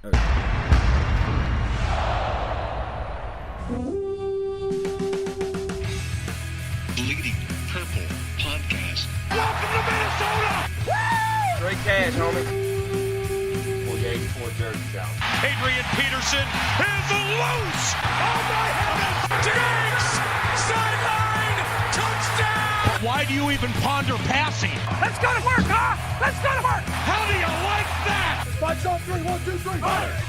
Okay. Bleeding Purple Podcast. Welcome to Minnesota! Woo! Straight cash, homie. 48-4 Jersey Town. Adrian Peterson is loose! Oh my heavens! Diggs! Sideline! Touchdown! Why do you even ponder passing? Let's go to work, huh? Let's go to work! How do you like that? 5 shot 3, 1, 2, 3, fire!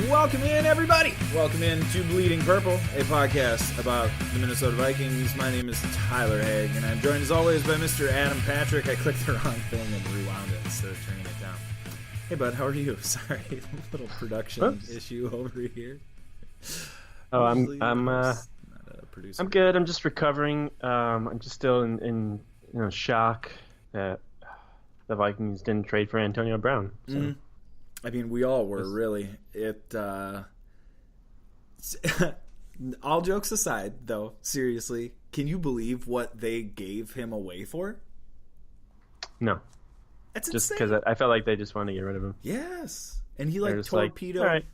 Welcome in, everybody. Welcome in to Bleeding Purple, a podcast about the Minnesota Vikings. My name is Tyler Haig, and I'm joined as always by Mr. Adam Patrick. I clicked the wrong thing and rewound it instead of turning it down. Hey, bud, how are you? Sorry, a little production issue over here. Oh, I'm good. I'm just recovering. I'm just still in shock that the Vikings didn't trade for Antonio Brown. So. Mm-hmm. I mean, we all were, really. All jokes aside, though, seriously, can you believe what they gave him away for? No. That's just insane. because I felt like they just wanted to get rid of him. Yes. And he, torpedoed. Like, all right.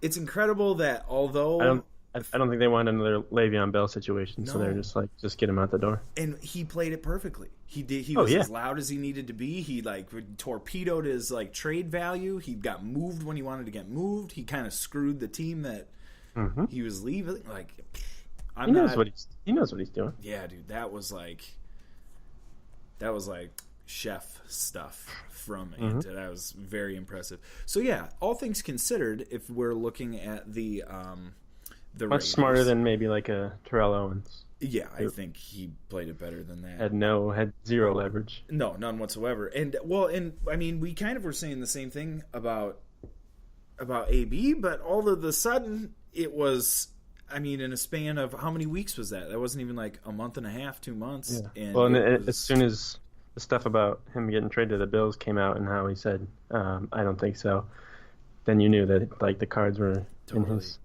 It's incredible that although... I don't think they wanted another Le'Veon Bell situation, so they're just like, just get him out the door. And he played it perfectly. He did. He was as loud as he needed to be. He torpedoed his trade value. He got moved when he wanted to get moved. He kind of screwed the team that he was leaving. He knows what he's doing. Yeah, dude, that was like chef stuff from it. That was very impressive. So yeah, all things considered, if we're looking at the much Raiders. Smarter than maybe like a Terrell Owens. Yeah, I think he played it better than that. Had zero leverage. No, none whatsoever. And I mean, we kind of were saying the same thing about AB, but all of a sudden it was, I mean, in a span of how many weeks was that? That wasn't even like a month and a half, 2 months. Yeah. And as soon as the stuff about him getting traded to the Bills came out and how he said, I don't think so, then you knew that the cards were in his.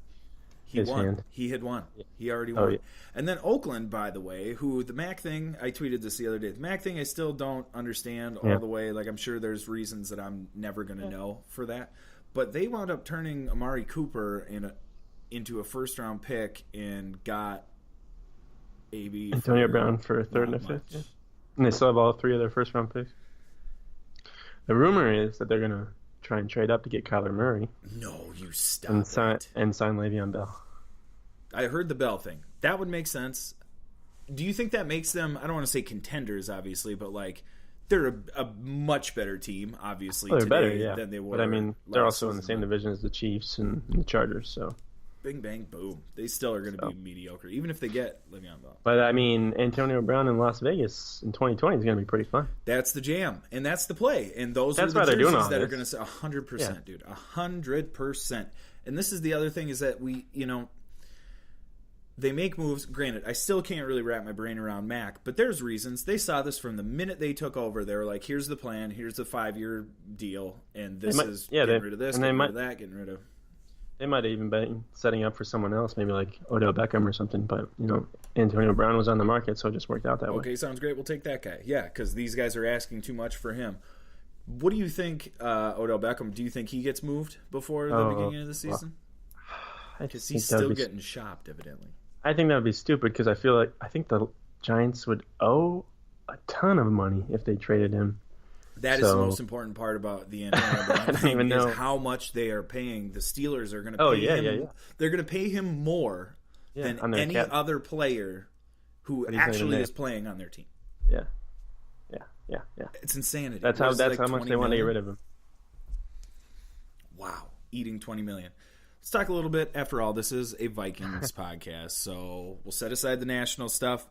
He won. Hand. He had won. He already won. Yeah. And then Oakland, by the way, who the Mac thing, I tweeted this the other day. The Mac thing I still don't understand all the way. I'm sure there's reasons that I'm never going to know for that. But they wound up turning Amari Cooper into a first-round pick and got AB. Antonio Brown for a third and a fifth. Yeah. And they still have all 3 of their first-round picks. The rumor is that they're going to try and trade up to get Kyler Murray. No, you stop and sign Le'Veon Bell. I heard the Bell thing. That would make sense. Do you think that makes them, I don't want to say contenders, obviously, but they're a much better team, obviously, they're today better, yeah. than they were. But I mean, they're also in the same division as the Chiefs and the Chargers, so. Bing, bang, boom. They still are going to be mediocre, even if they get Le'Veon Bell. But I mean, Antonio Brown in Las Vegas in 2020 is going to be pretty fun. That's the jam, and that's the play. And those are the jerseys that are going to say 100%, dude, 100%. And this is the other thing is that they make moves. Granted, I still can't really wrap my brain around Mac, but there's reasons. They saw this from the minute they took over. They were like, here's the plan, here's the 5-year deal, and this is getting rid of this, getting rid of that, getting rid of... They might have even been setting up for someone else, maybe like Odell Beckham or something. But, Antonio Brown was on the market, so it just worked out that way. Okay, sounds great. We'll take that guy. Yeah, because these guys are asking too much for him. What do you think, Odell Beckham? Do you think he gets moved before the beginning of the season? Because he's still getting shopped, evidently. I think that would be stupid because I think the Giants would owe a ton of money if they traded him. That is the most important part about the Antonio Brown thing is how much they are paying. The Steelers are going to pay him. Yeah. They're going to pay him more than any other player who actually is playing on their team. Yeah. It's insanity. That's how much they want to get rid of him. Wow, eating $20 million. Let's talk a little bit. After all, this is a Vikings podcast, so we'll set aside the national stuff.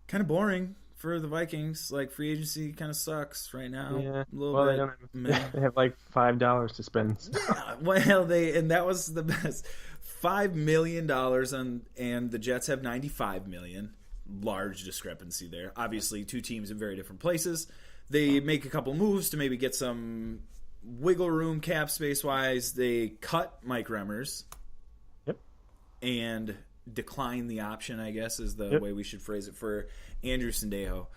Kind of boring. For the Vikings, free agency kind of sucks right now. Yeah. A little bit. They have $5 to spend. So. Yeah, well, and that was the best. $5 million, and the Jets have $95 million. Large discrepancy there. Obviously, 2 teams in very different places. They make a couple moves to maybe get some wiggle room cap space wise. They cut Mike Remmers. Yep. And decline the option, I guess, is the way we should phrase it, for Andrew Sendejo,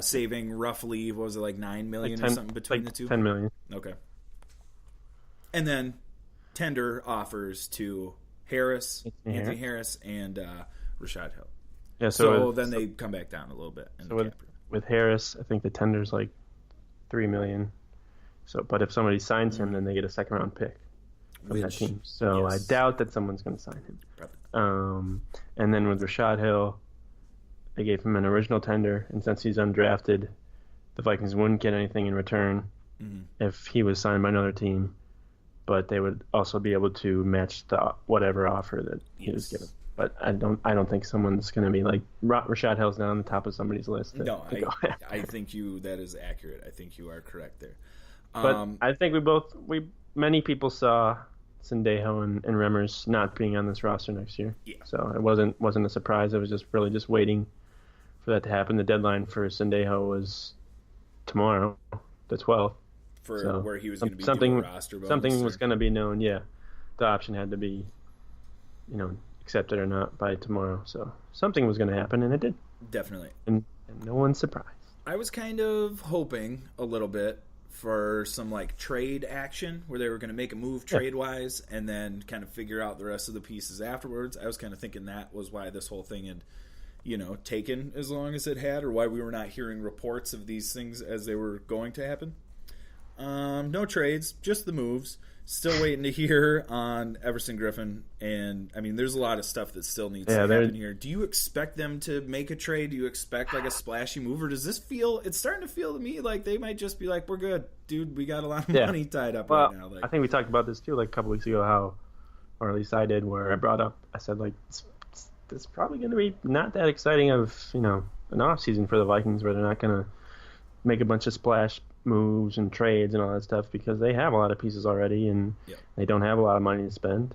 saving roughly, what was it, $9 million or something between the two? $10 million. Okay. And then tender offers to Anthony Harris, and Rashod Hill. Yeah, so then they come back down a little bit. With Harris, I think the tender's like $3 million. So, but if somebody signs him, then they get a second round pick from that team. So I doubt that someone's going to sign him. And then with Rashod Hill, they gave him an original tender, and since he's undrafted, the Vikings wouldn't get anything in return if he was signed by another team, but they would also be able to match the whatever offer that he was given. But I don't think someone's going to be like Rashod Hill's not on the top of somebody's list. I think that is accurate. I think you are correct there. But I think many people saw Sendejo and Remmers not being on this roster next year. Yeah. So it wasn't a surprise. It was just waiting for that to happen. The deadline for Sendejo was tomorrow, the 12th. Where he was going to be doing a roster bonus. Something was going to be known, yeah. The option had to be, accepted or not by tomorrow. So something was going to happen, and it did. Definitely. And no one's surprised. I was kind of hoping a little bit for some trade action where they were going to make a move trade-wise and then kind of figure out the rest of the pieces afterwards. I was kind of thinking that was why this whole thing had, taken as long as it had, or why we were not hearing reports of these things as they were going to happen. No trades, just the moves. Still waiting to hear on Everson Griffin, and there's a lot of stuff that still needs to happen here. Do you expect them to make a trade? Do you expect a splashy move, or does this feel? It's starting to feel to me like they might just be like, "We're good, dude. We got a lot of money tied up right now." I think we talked about this too, a couple weeks ago, or at least I did, where I said it's probably going to be not that exciting of an off season for the Vikings, where they're not going to make a bunch of splash moves and trades and all that stuff because they have a lot of pieces already and they don't have a lot of money to spend.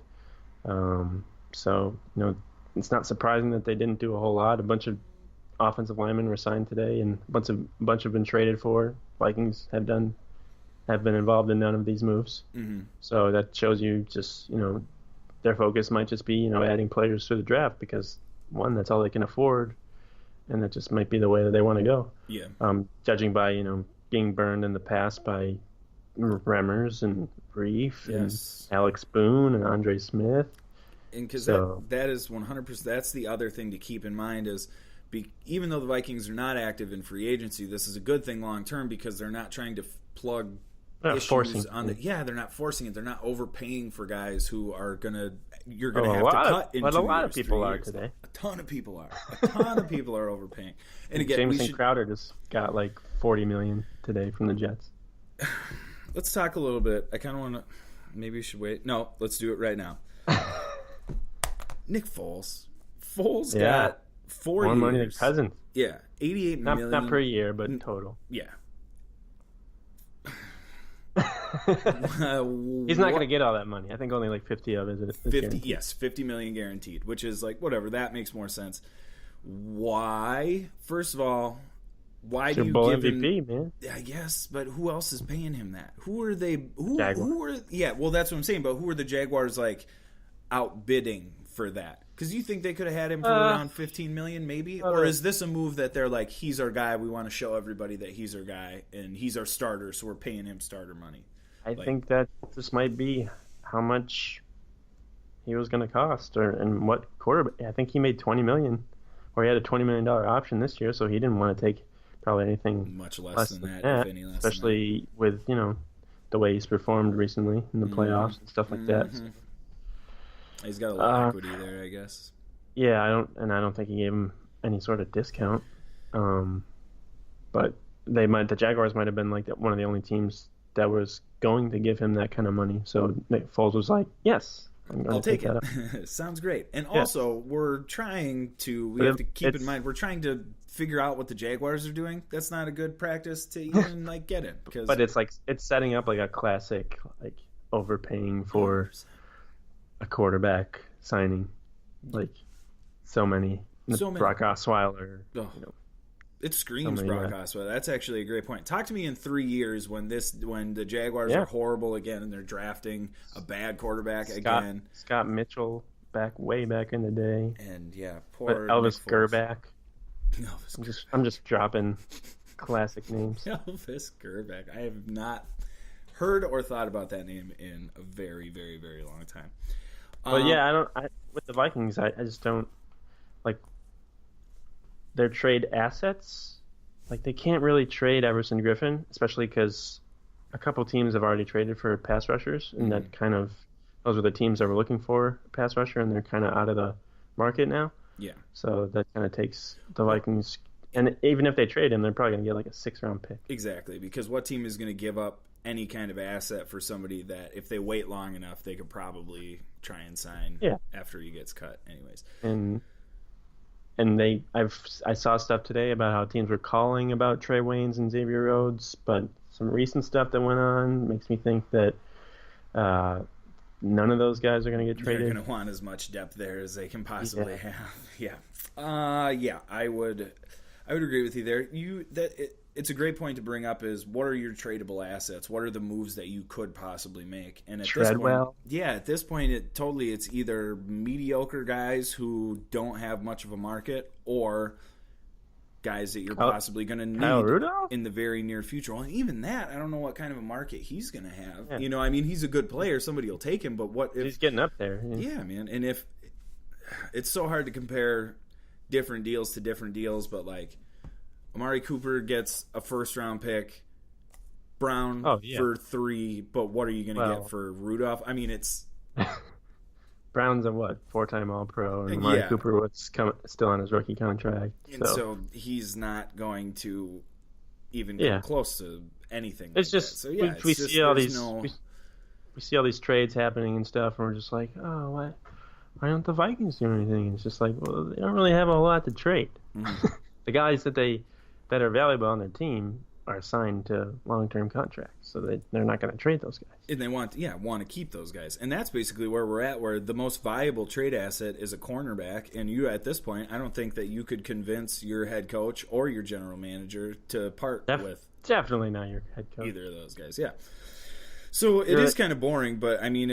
So it's not surprising that they didn't do a whole lot. A bunch of offensive linemen were signed today, and a bunch have been traded for. Vikings have been involved in none of these moves. So that shows you just their focus might just be adding players to the draft because one, that's all they can afford, and that just might be the way that they want to go. Yeah. Judging by being burned in the past by Remmers and Reef and Alex Boone and Andre Smith. And because that is 100%, that's the other thing to keep in mind is even though the Vikings are not active in free agency, this is a good thing long term because they're not trying to plug issues on the. Yeah, they're not forcing it. They're not overpaying for guys who are you're gonna have to cut in 2 years. But a lot of people are today. A ton of people are. A ton of people are overpaying. And again, Jameson Crowder just got $40 million today from the Jets. Let's talk a little bit. I kind of want to. Maybe we should wait. No, let's do it right now. Nick Foles. Foles got 4 years. More money than Cousins. Yeah, $88 million. Not per year, but total. Yeah. He's not going to get all that money. I think only 50 of it is 50. Guaranteed. Yes, $50 million guaranteed, which is whatever. That makes more sense. Why? First of all, why do you give MVP, him? Man. I guess, but who else is paying him that? Who are they? Jaguars. Who are? Yeah, well, that's what I'm saying. But who are the Jaguars outbidding for that? Because you think they could have had him for around $15 million, maybe, or is this a move that they're he's our guy? We want to show everybody that he's our guy and he's our starter, so we're paying him starter money. I think that this might be how much he was going to cost, and what quarterback. I think he made $20 million, or he had a $20 million option this year, so he didn't want to take probably anything much less than that, if any less. Especially with the way he's performed recently in the playoffs and stuff like that. So. He's got a lot of equity there, I guess. Yeah, I don't think he gave him any sort of discount. But the Jaguars might have been one of the only teams that was going to give him that kind of money. So Nick Foles was like, "Yes, I'll take it." Sounds great. And also, we have to keep in mind, we're trying to figure out what the Jaguars are doing. That's not a good practice to even get it. But it's setting up a classic overpaying for 100%. A quarterback signing, so many Brock Osweiler. It screams Brock Osweiler. That's actually a great point. Talk to me in 3 years when the Jaguars are horrible again and they're drafting a bad quarterback again. Scott Mitchell way back in the day, and poor Elvis Gerback. I'm just dropping classic names. Elvis Gerback. I have not heard or thought about that name in a very, very, very long time. But with the Vikings, I just don't like their trade assets. Like, they can't really trade Everson Griffin, especially because a couple teams have already traded for pass rushers, and that kind of those are the teams that were looking for a pass rusher, and they're kind of out of the market now. Yeah. So that kind of takes the Vikings, and even if they trade him, they're probably going to get like a 6th-round pick. Exactly, because what team is going to give up any kind of asset for somebody that, if they wait long enough, they could probably try and sign after he gets cut anyways. And I saw stuff today about how teams were calling about Trey Waynes and Xavier Rhodes, but some recent stuff that went on makes me think that none of those guys are going to get traded. They're going to want as much depth there as they can possibly have. Yeah. I would agree with you there. It's a great point to bring up is what are your tradable assets? What are the moves that you could possibly make? And at this point, it's either mediocre guys who don't have much of a market or guys that you're possibly going to need in the very near future. Well, and even that, I don't know what kind of a market he's going to have. Yeah. You know, I mean, he's a good player. Somebody will take him, but what if... He's getting up there. Yeah, man. And if... It's so hard to compare different deals to different deals, but, like, Amari Cooper gets a 1st-round pick, Brown for 3, but what are you going to get for Rudolph? I mean, it's... Brown's a 4-time All-Pro, and Amari Cooper was still on his rookie contract. And so he's not going to even come close to anything. It's just so we see all these we see all these trades happening and stuff, and we're just like, oh, why aren't the Vikings doing anything? And it's just like, well, they don't really have a lot to trade. Mm-hmm. The guys that are valuable on their team are assigned to long-term contracts, so they're not going to trade those guys. And they want to keep those guys. And that's basically where we're at, where the most viable trade asset is a cornerback. And you, at this point, I don't think that you could convince your head coach or your general manager to part with. Definitely not your head coach. Either of those guys, yeah. So it is kind of boring, but I mean,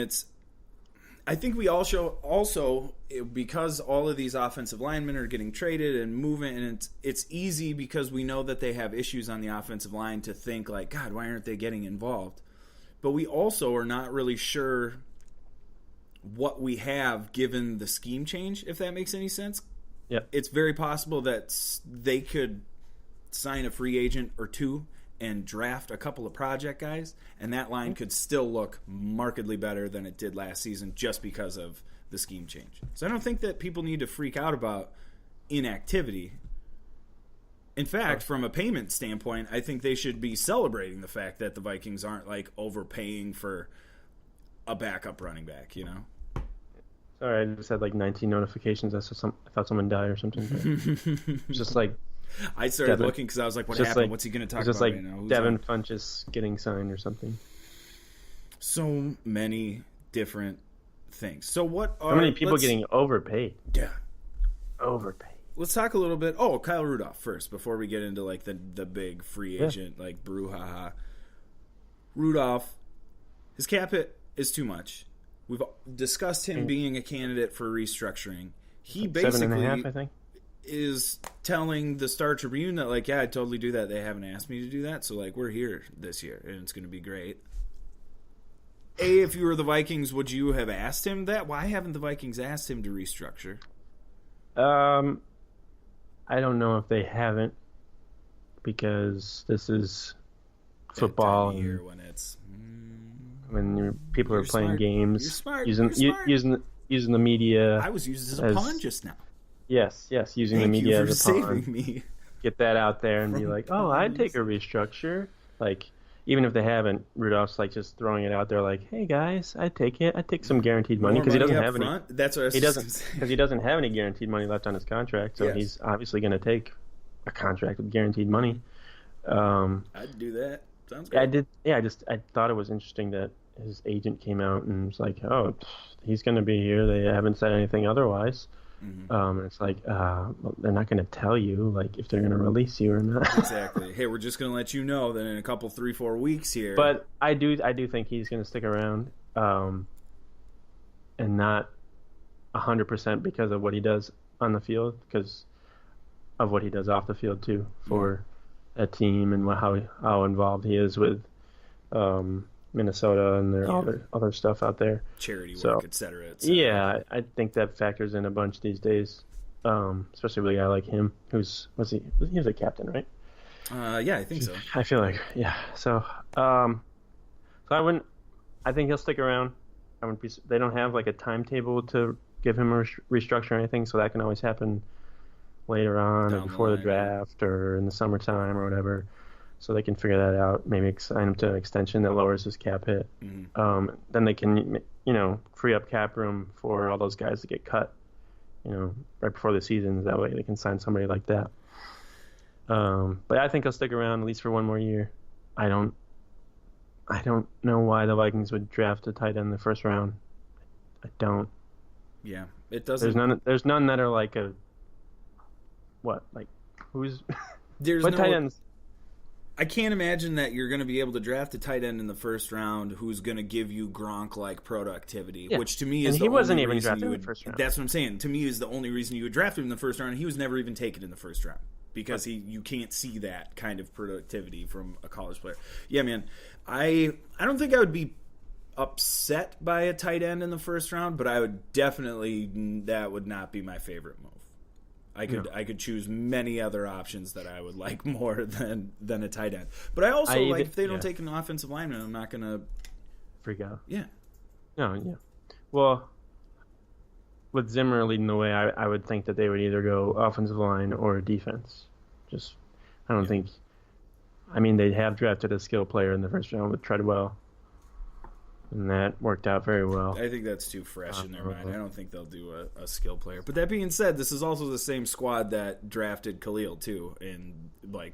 I think we all also, because all of these offensive linemen are getting traded and moving, and it's easy because we know that they have issues on the offensive line to think like, God, why aren't they getting involved? But we also are not really sure what we have given the scheme change, if that makes any sense. Yeah. It's very possible that they could sign a free agent or two and draft a couple of project guys, and that line could still look markedly better than it did last season just because of the scheme change. So I don't think that people need to freak out about inactivity. In fact, from a payment standpoint, I think they should be celebrating the fact that the Vikings aren't like overpaying for a backup running back, you know? Sorry, I just had like 19 notifications. I thought someone died or something. Just like I started looking because I was like, what happened? Like, what's he going to talk about? Just like right now? Devin Funchess getting signed or something. So many different things. So how many people getting overpaid? Yeah. Overpaid. Let's talk a little bit. Oh, Kyle Rudolph first before we get into like the big free agent like brouhaha. Rudolph, his cap hit is too much. We've discussed him being a candidate for restructuring. He basically 7.5, I think. Is telling the Star Tribune that, like, yeah, I'd totally do that. They haven't asked me to do that, so, like, we're here this year, and it's going to be great. If you were the Vikings, would you have asked him that? Why haven't the Vikings asked him to restructure? I don't know if they haven't, because this is football. Year when it's... when people are playing smart. Games. You're smart. Using the media. I was used as a pawn just now. Yes, using the media as a pawn. Saving me. Get that out there and be like, oh, I'd take a restructure. Like, even if they haven't, Rudolph's like just throwing it out there like, hey guys, I'd take it. I'd take some guaranteed money because he doesn't have any. That's what he doesn't have any guaranteed money left on his contract, so he's obviously going to take a contract with guaranteed money. I'd do that. Sounds good. I did. Yeah, I thought it was interesting that his agent came out and was like, oh, he's going to be here. They haven't said anything otherwise. Mm-hmm. And it's like, well, they're not going to tell you like if they're going to release you or not. Exactly. Hey, we're just going to let you know that in a couple 3-4 weeks here. But I do think he's going to stick around, and not 100% because of what he does on the field, because of what he does off the field too for a team and how involved he is with Minnesota and their other stuff out there. Charity work, et cetera. Yeah, I think that factors in a bunch these days, especially with a guy like him he was a captain, right? Yeah, I think so. I feel like, yeah. So I think he'll stick around. They don't have like a timetable to give him a restructure or anything, so that can always happen later on or before the draft or in the summertime or whatever. So they can figure that out. Maybe sign him to an extension that lowers his cap hit. Mm-hmm. Then they can, free up cap room for all those guys to get cut, right before the season. That way they can sign somebody like that. But I think he'll stick around at least for one more year. I don't know why the Vikings would draft a tight end in the first round. I don't. Yeah, it doesn't. There's none that are like who's there's what tight ends? I can't imagine that you're going to be able to draft a tight end in the first round who's going to give you Gronk-like productivity, which to me is the only reason you would. That's what I'm saying. To me, is the only reason you would draft him in the first round. He was never even taken in the first round because you can't see that kind of productivity from a college player. Yeah, man. I don't think I would be upset by a tight end in the first round, but I would definitely, that would not be my favorite move. I could choose many other options that I would like more than a tight end. But I also if they don't take an offensive lineman, I'm not gonna freak out. Yeah. No, yeah. Well, with Zimmer leading the way, I would think that they would either go offensive line or defense. I don't think. I mean, they have drafted a skill player in the first round with Treadwell, and that worked out very well. I think that's too fresh in their mind. I don't think they'll do a skill player. But that being said, this is also the same squad that drafted Khalil, too, and like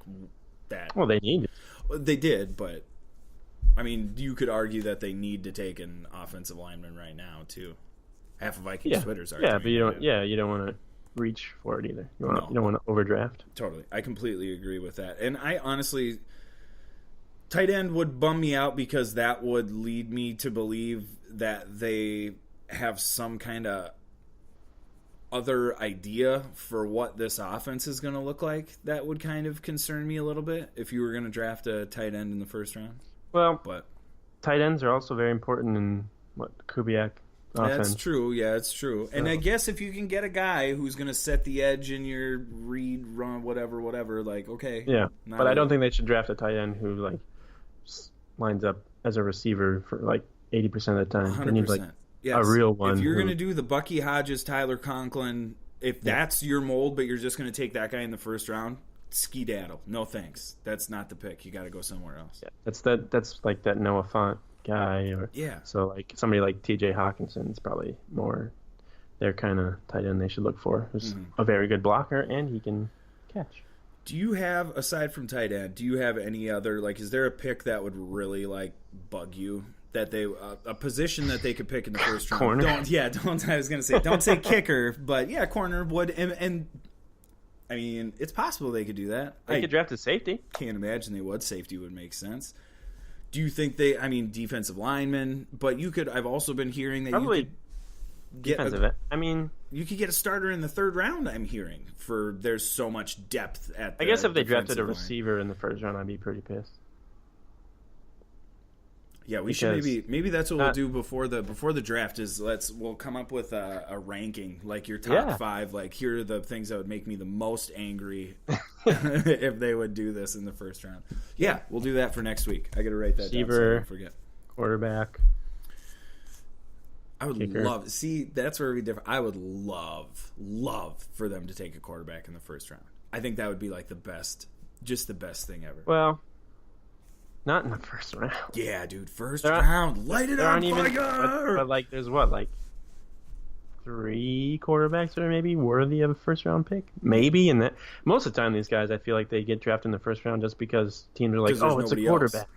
that. Well, they need it. They did, but I mean, you could argue that they need to take an offensive lineman right now, too. Half of Vikings Twitter's arguing. Yeah, but you don't want to reach for it either. You don't want to overdraft. Totally. I completely agree with that. And I honestly, tight end would bum me out because that would lead me to believe that they have some kind of other idea for what this offense is going to look like. That would kind of concern me a little bit if you were going to draft a tight end in the first round. Well, but tight ends are also very important in Kubiak offense. That's true. Yeah, it's true. And I guess if you can get a guy who's going to set the edge in your read, run, whatever, like, okay. Yeah, but I don't think they should draft a tight end who, like, lines up as a receiver for, like, 80% of the time. 100%. They need, like, a real one. If you're going to do the Bucky Hodges, Tyler Conklin, if that's your mold, but you're just going to take that guy in the first round, ski-daddle. No thanks. That's not the pick. You got to go somewhere else. Yeah, that's like that Noah Fant guy. So like somebody like T.J. Hawkinson's probably more their kind of tight end they should look for. Who's a very good blocker and he can catch. Do you have, aside from tight end, do you have any other, like, is there a pick that would really, like, bug you? That they, a position that they could pick in the first round? Corner. I was going to say, don't say kicker, but yeah, corner would, and I mean, it's possible they could do that. They could draft a safety. Can't imagine they would. Safety would make sense. Do you think defensive lineman, but I've also been hearing that probably you could get you could get a starter in the third round, I'm hearing, there's so much depth at the I guess if they drafted a line. Receiver in the first round, I'd be pretty pissed. Yeah, should maybe that's what we'll do before the draft is we'll come up with a ranking, like your top 5, like here are the things that would make me the most angry if they would do this in the first round. Yeah, we'll do that for next week. I got to write that down so I don't forget. Quarterback. I would that's where it'd be different. I would love for them to take a quarterback in the first round. I think that would be like the best thing ever. Well, not in the first round. Yeah, dude, first round. Light it on fire! But like, there's what, like 3 quarterbacks that are maybe worthy of a first round pick? Maybe. And that most of the time, these guys, I feel like they get drafted in the first round just because teams are like, oh, it's a quarterback. Else.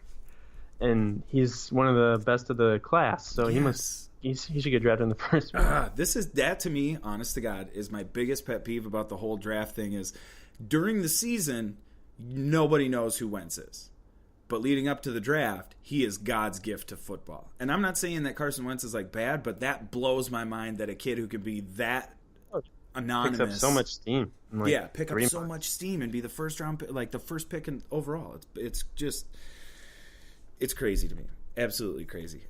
And he's one of the best of the class, so he should get drafted in the first round. That to me, honest to God, is my biggest pet peeve about the whole draft thing is during the season, nobody knows who Wentz is. But leading up to the draft, he is God's gift to football. And I'm not saying that Carson Wentz is like bad, but that blows my mind that a kid who could be that anonymous picks up so much steam. Pick up so much steam and be the first round, like the first pick overall. It's crazy to me. Absolutely crazy.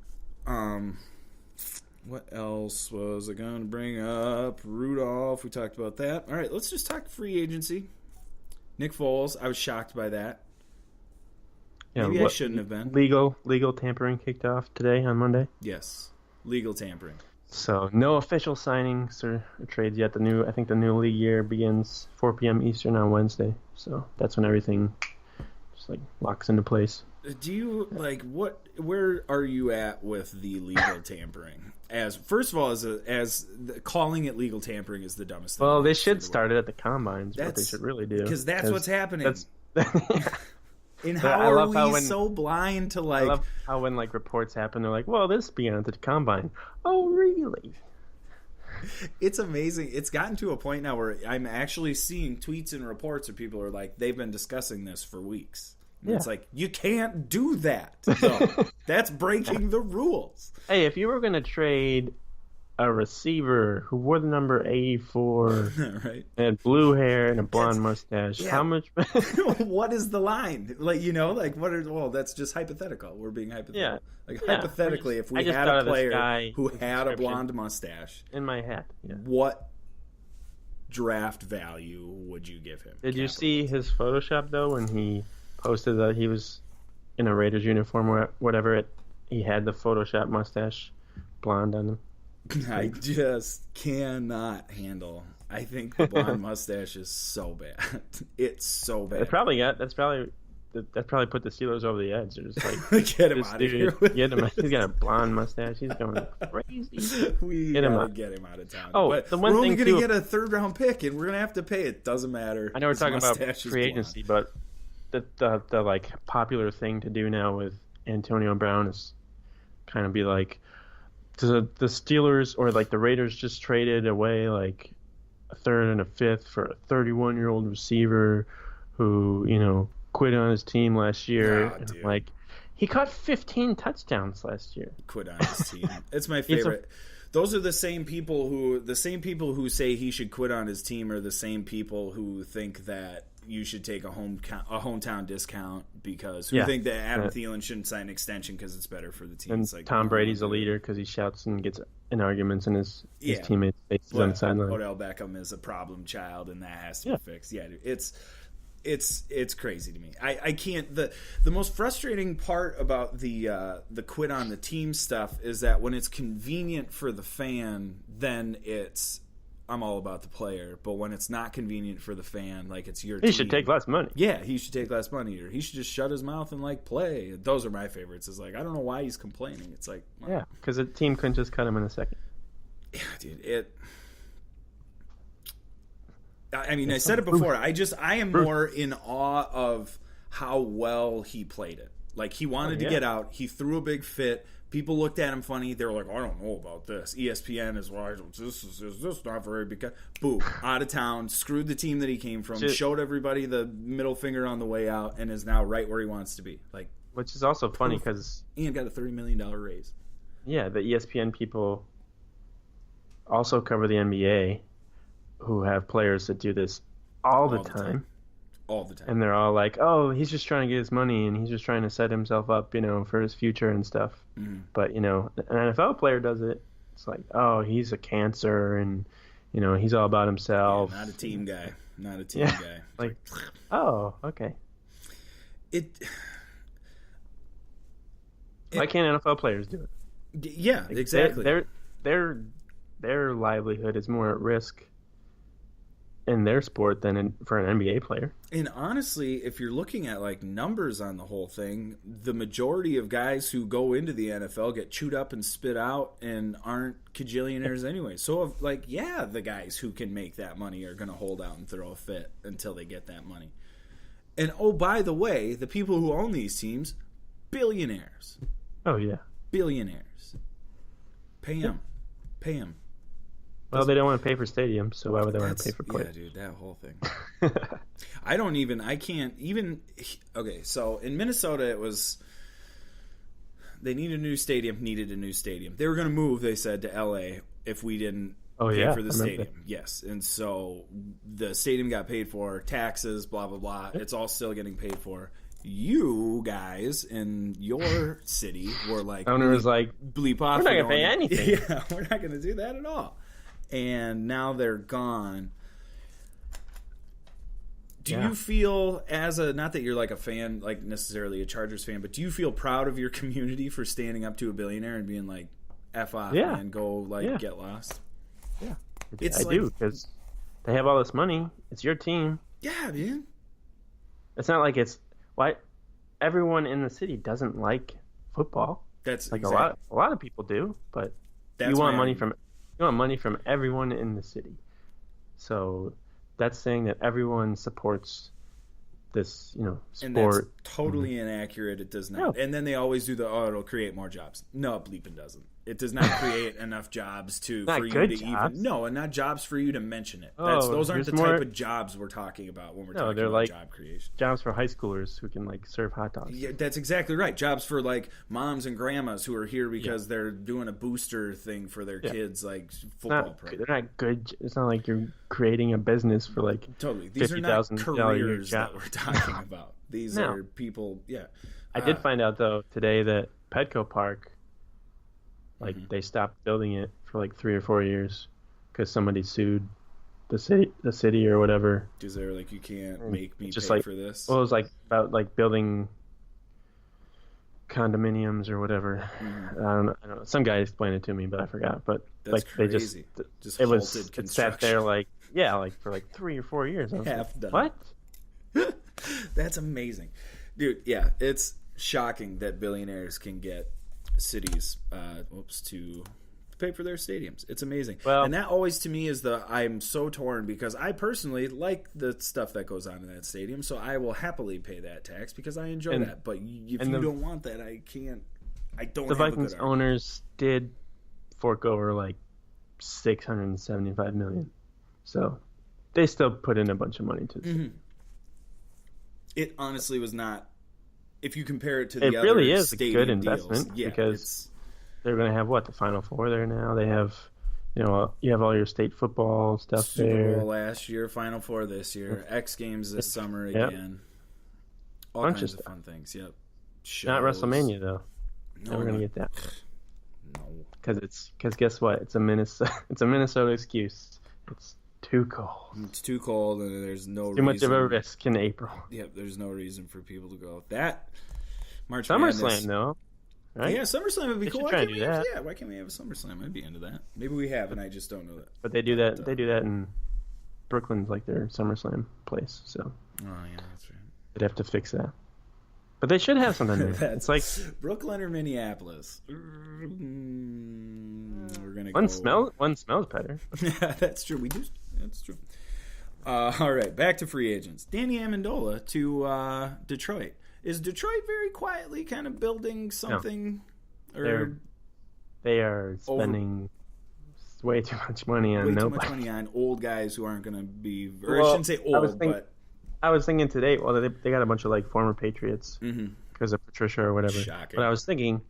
What else was I going to bring up? Rudolph, we talked about that. All right, let's just talk free agency. Nick Foles, I was shocked by that. Yeah, Maybe I shouldn't have been. Legal tampering kicked off today on Monday. Yes, legal tampering. So no official signings or trades yet. I think the new league year begins 4 p.m. Eastern on Wednesday. So that's when everything just like locks into place. Do you where are you at with the legal tampering? First of all, calling it legal tampering is the dumbest thing. Well, they should start it at the combines. What they should really do, because that's what's happening. And I how are love we so blind to I love how when reports happen, they're like, "Well, this began at the combine." Oh, really? It's amazing. It's gotten to a point now where I'm actually seeing tweets and reports where people are like, they've been discussing this for weeks. And it's like, you can't do that. No, that's breaking the rules. Hey, if you were going to trade a receiver who wore the number 84 right. and had blue hair and a blonde mustache, how much? What is the line? That's just hypothetical. We're being hypothetical. Hypothetically, if we had a player who had a blonde mustache in my head, what draft value would you give him? Did you see his Photoshop though when he posted that he was in a Raiders uniform or whatever? He had the Photoshop mustache blonde on him. I just cannot handle. I think the blonde mustache is so bad. It's so bad. That probably put the Steelers over the edge. They're just like, get him out of here. He's got a blonde mustache. He's going crazy. We gotta get him out of town. Oh, but the one we're thing only gonna get a 3rd round pick, and we're gonna have to pay it. Doesn't matter. I know we're talking about free agency, but the popular thing to do now with Antonio Brown is kind of be like, the Steelers or the Raiders just traded away a 3rd and a 5th for a 31-year-old receiver who quit on his team last year. And he caught 15 touchdowns last year. Quit on his team. It's my favorite. Those are the same people who say he should quit on his team are the same people who think that you should take a hometown discount because who think that Adam Thielen shouldn't sign an extension because it's better for the team. And it's like, Tom Brady's a leader because he shouts and gets in arguments and his teammates' faces on the sideline. Odell Beckham is a problem child and that has to be fixed. Yeah, dude, it's crazy to me. I can't. The most frustrating part about the quit on the team stuff is that when it's convenient for the fan, then I'm all about the player. But when it's not convenient for the fan, it's your team. He should take less money. Yeah, he should take less money, or he should just shut his mouth and play. Those are my favorites. It's I don't know why he's complaining. It's because the team couldn't just cut him in a second. Yeah, dude. I mean, I said it before. I am more in awe of how well he played it. He wanted to get out. He threw a big fit. People looked at him funny. They were like, I don't know about this. ESPN is like, this is not very big. Boom, out of town, screwed the team that he came from, showed everybody the middle finger on the way out, and is now right where he wants to be. Which is also funny because Ian got a $30 million raise. Yeah, the ESPN people also cover the NBA, who have players that do this all the time. All the time. And they're all like, oh, he's just trying to get his money and he's just trying to set himself up, for his future and stuff. Mm. But, an NFL player does it. It's like, oh, he's a cancer and, he's all about himself. Yeah, not a team guy. Not a team guy. Oh, okay. Why can't NFL players do it? Yeah, exactly. Their livelihood is more at risk in their sport than for an NBA player. And honestly, if you're looking at numbers on the whole thing, the majority of guys who go into the NFL get chewed up and spit out and aren't cajillionaires anyway. So the guys who can make that money are going to hold out and throw a fit until they get that money. And by the way, the people who own these teams, billionaires. Oh yeah, billionaires. Pay them. Well, they don't want to pay for stadiums, so why would they want to pay for players? Yeah, dude, that whole thing. I can't even. Okay, so in Minnesota, it was. They needed a new stadium. They were going to move, they said, to LA if we didn't pay for the stadium. Yes, and so the stadium got paid for, taxes, blah, blah, blah. It's all still getting paid for. You guys in your city were like, owner was like, bleep off. We're not gonna pay anything. Yeah, we're not gonna do that at all. And now they're gone. Do you feel not that you're like a fan, like necessarily a Chargers fan, but do you feel proud of your community for standing up to a billionaire and being like, F off, man, go get lost? Yeah, I do, because they have all this money. It's your team. Yeah, man. It's not like why everyone in the city doesn't like football. That's like a lot of people do, but you want money from everyone in the city. So that's saying that everyone supports this, sport. And that's totally inaccurate. It does not. No. And then they always do it'll create more jobs. No, it bleeping doesn't. It does not create enough jobs for you to even. No, and not jobs for you to mention it. Those aren't the type of jobs we're talking about when we're talking about job creation. Jobs for high schoolers who can serve hot dogs. Yeah, that's exactly right. Jobs for moms and grandmas who are here because they're doing a booster thing for their kids, football program. They're not good. It's not like you're creating a business for totally. These are not careers that we're talking about. These are people. Yeah. I did find out though today that Petco Park. They stopped building it for 3 or 4 years because somebody sued the city or whatever. Because they're like, you can't make me pay for this. Well, it was about building condominiums or whatever. Mm-hmm. I don't know. Some guy explained it to me, but I forgot. But that's crazy. It sat there for 3 or 4 years. Half done. What? That's amazing, dude. Yeah, it's shocking that billionaires can get cities to pay for their stadiums. It's amazing. Well, and that always to me is I'm so torn because I personally like the stuff that goes on in that stadium, so I will happily pay that tax because I enjoy that. But if you don't want that, I can't. I don't. The Vikings owners did fork over $675 million, so they still put in a bunch of money to the city. It honestly was not. If you compare it to the other, it really is a good investment deals, because they're going to have the Final Four there now. They have, you have all your state football stuff Super there. Super Bowl last year, Final Four this year, X Games this summer again. All kinds of fun things. Yep. Shows. Not WrestleMania though. No, we're going to get that. No. Because guess what? It's a Minnesota excuse. It's too cold. It's too cold, and there's no too much of a risk in April. Yep, there's no reason for people to go. That March SummerSlam, Madness, though. Right? Yeah, SummerSlam would be cool. Why can't we have a SummerSlam? I'd be into that. Maybe we have, and I just don't know that. But they do that. They do that in Brooklyn's their SummerSlam place. So. Oh yeah, that's right. They'd have to fix that. But they should have something there. It's like Brooklyn or Minneapolis. We're gonna one smells better. Yeah, that's true. We do. That's true. All right, back to free agents. Danny Amendola to Detroit. Is Detroit very quietly kind of building something? No. They are spending way too much money on too much money on old guys who aren't going to be. Or I shouldn't say old, but I was thinking today. Well, they got a bunch of former Patriots because of Patricia or whatever. Shocking. But I was thinking,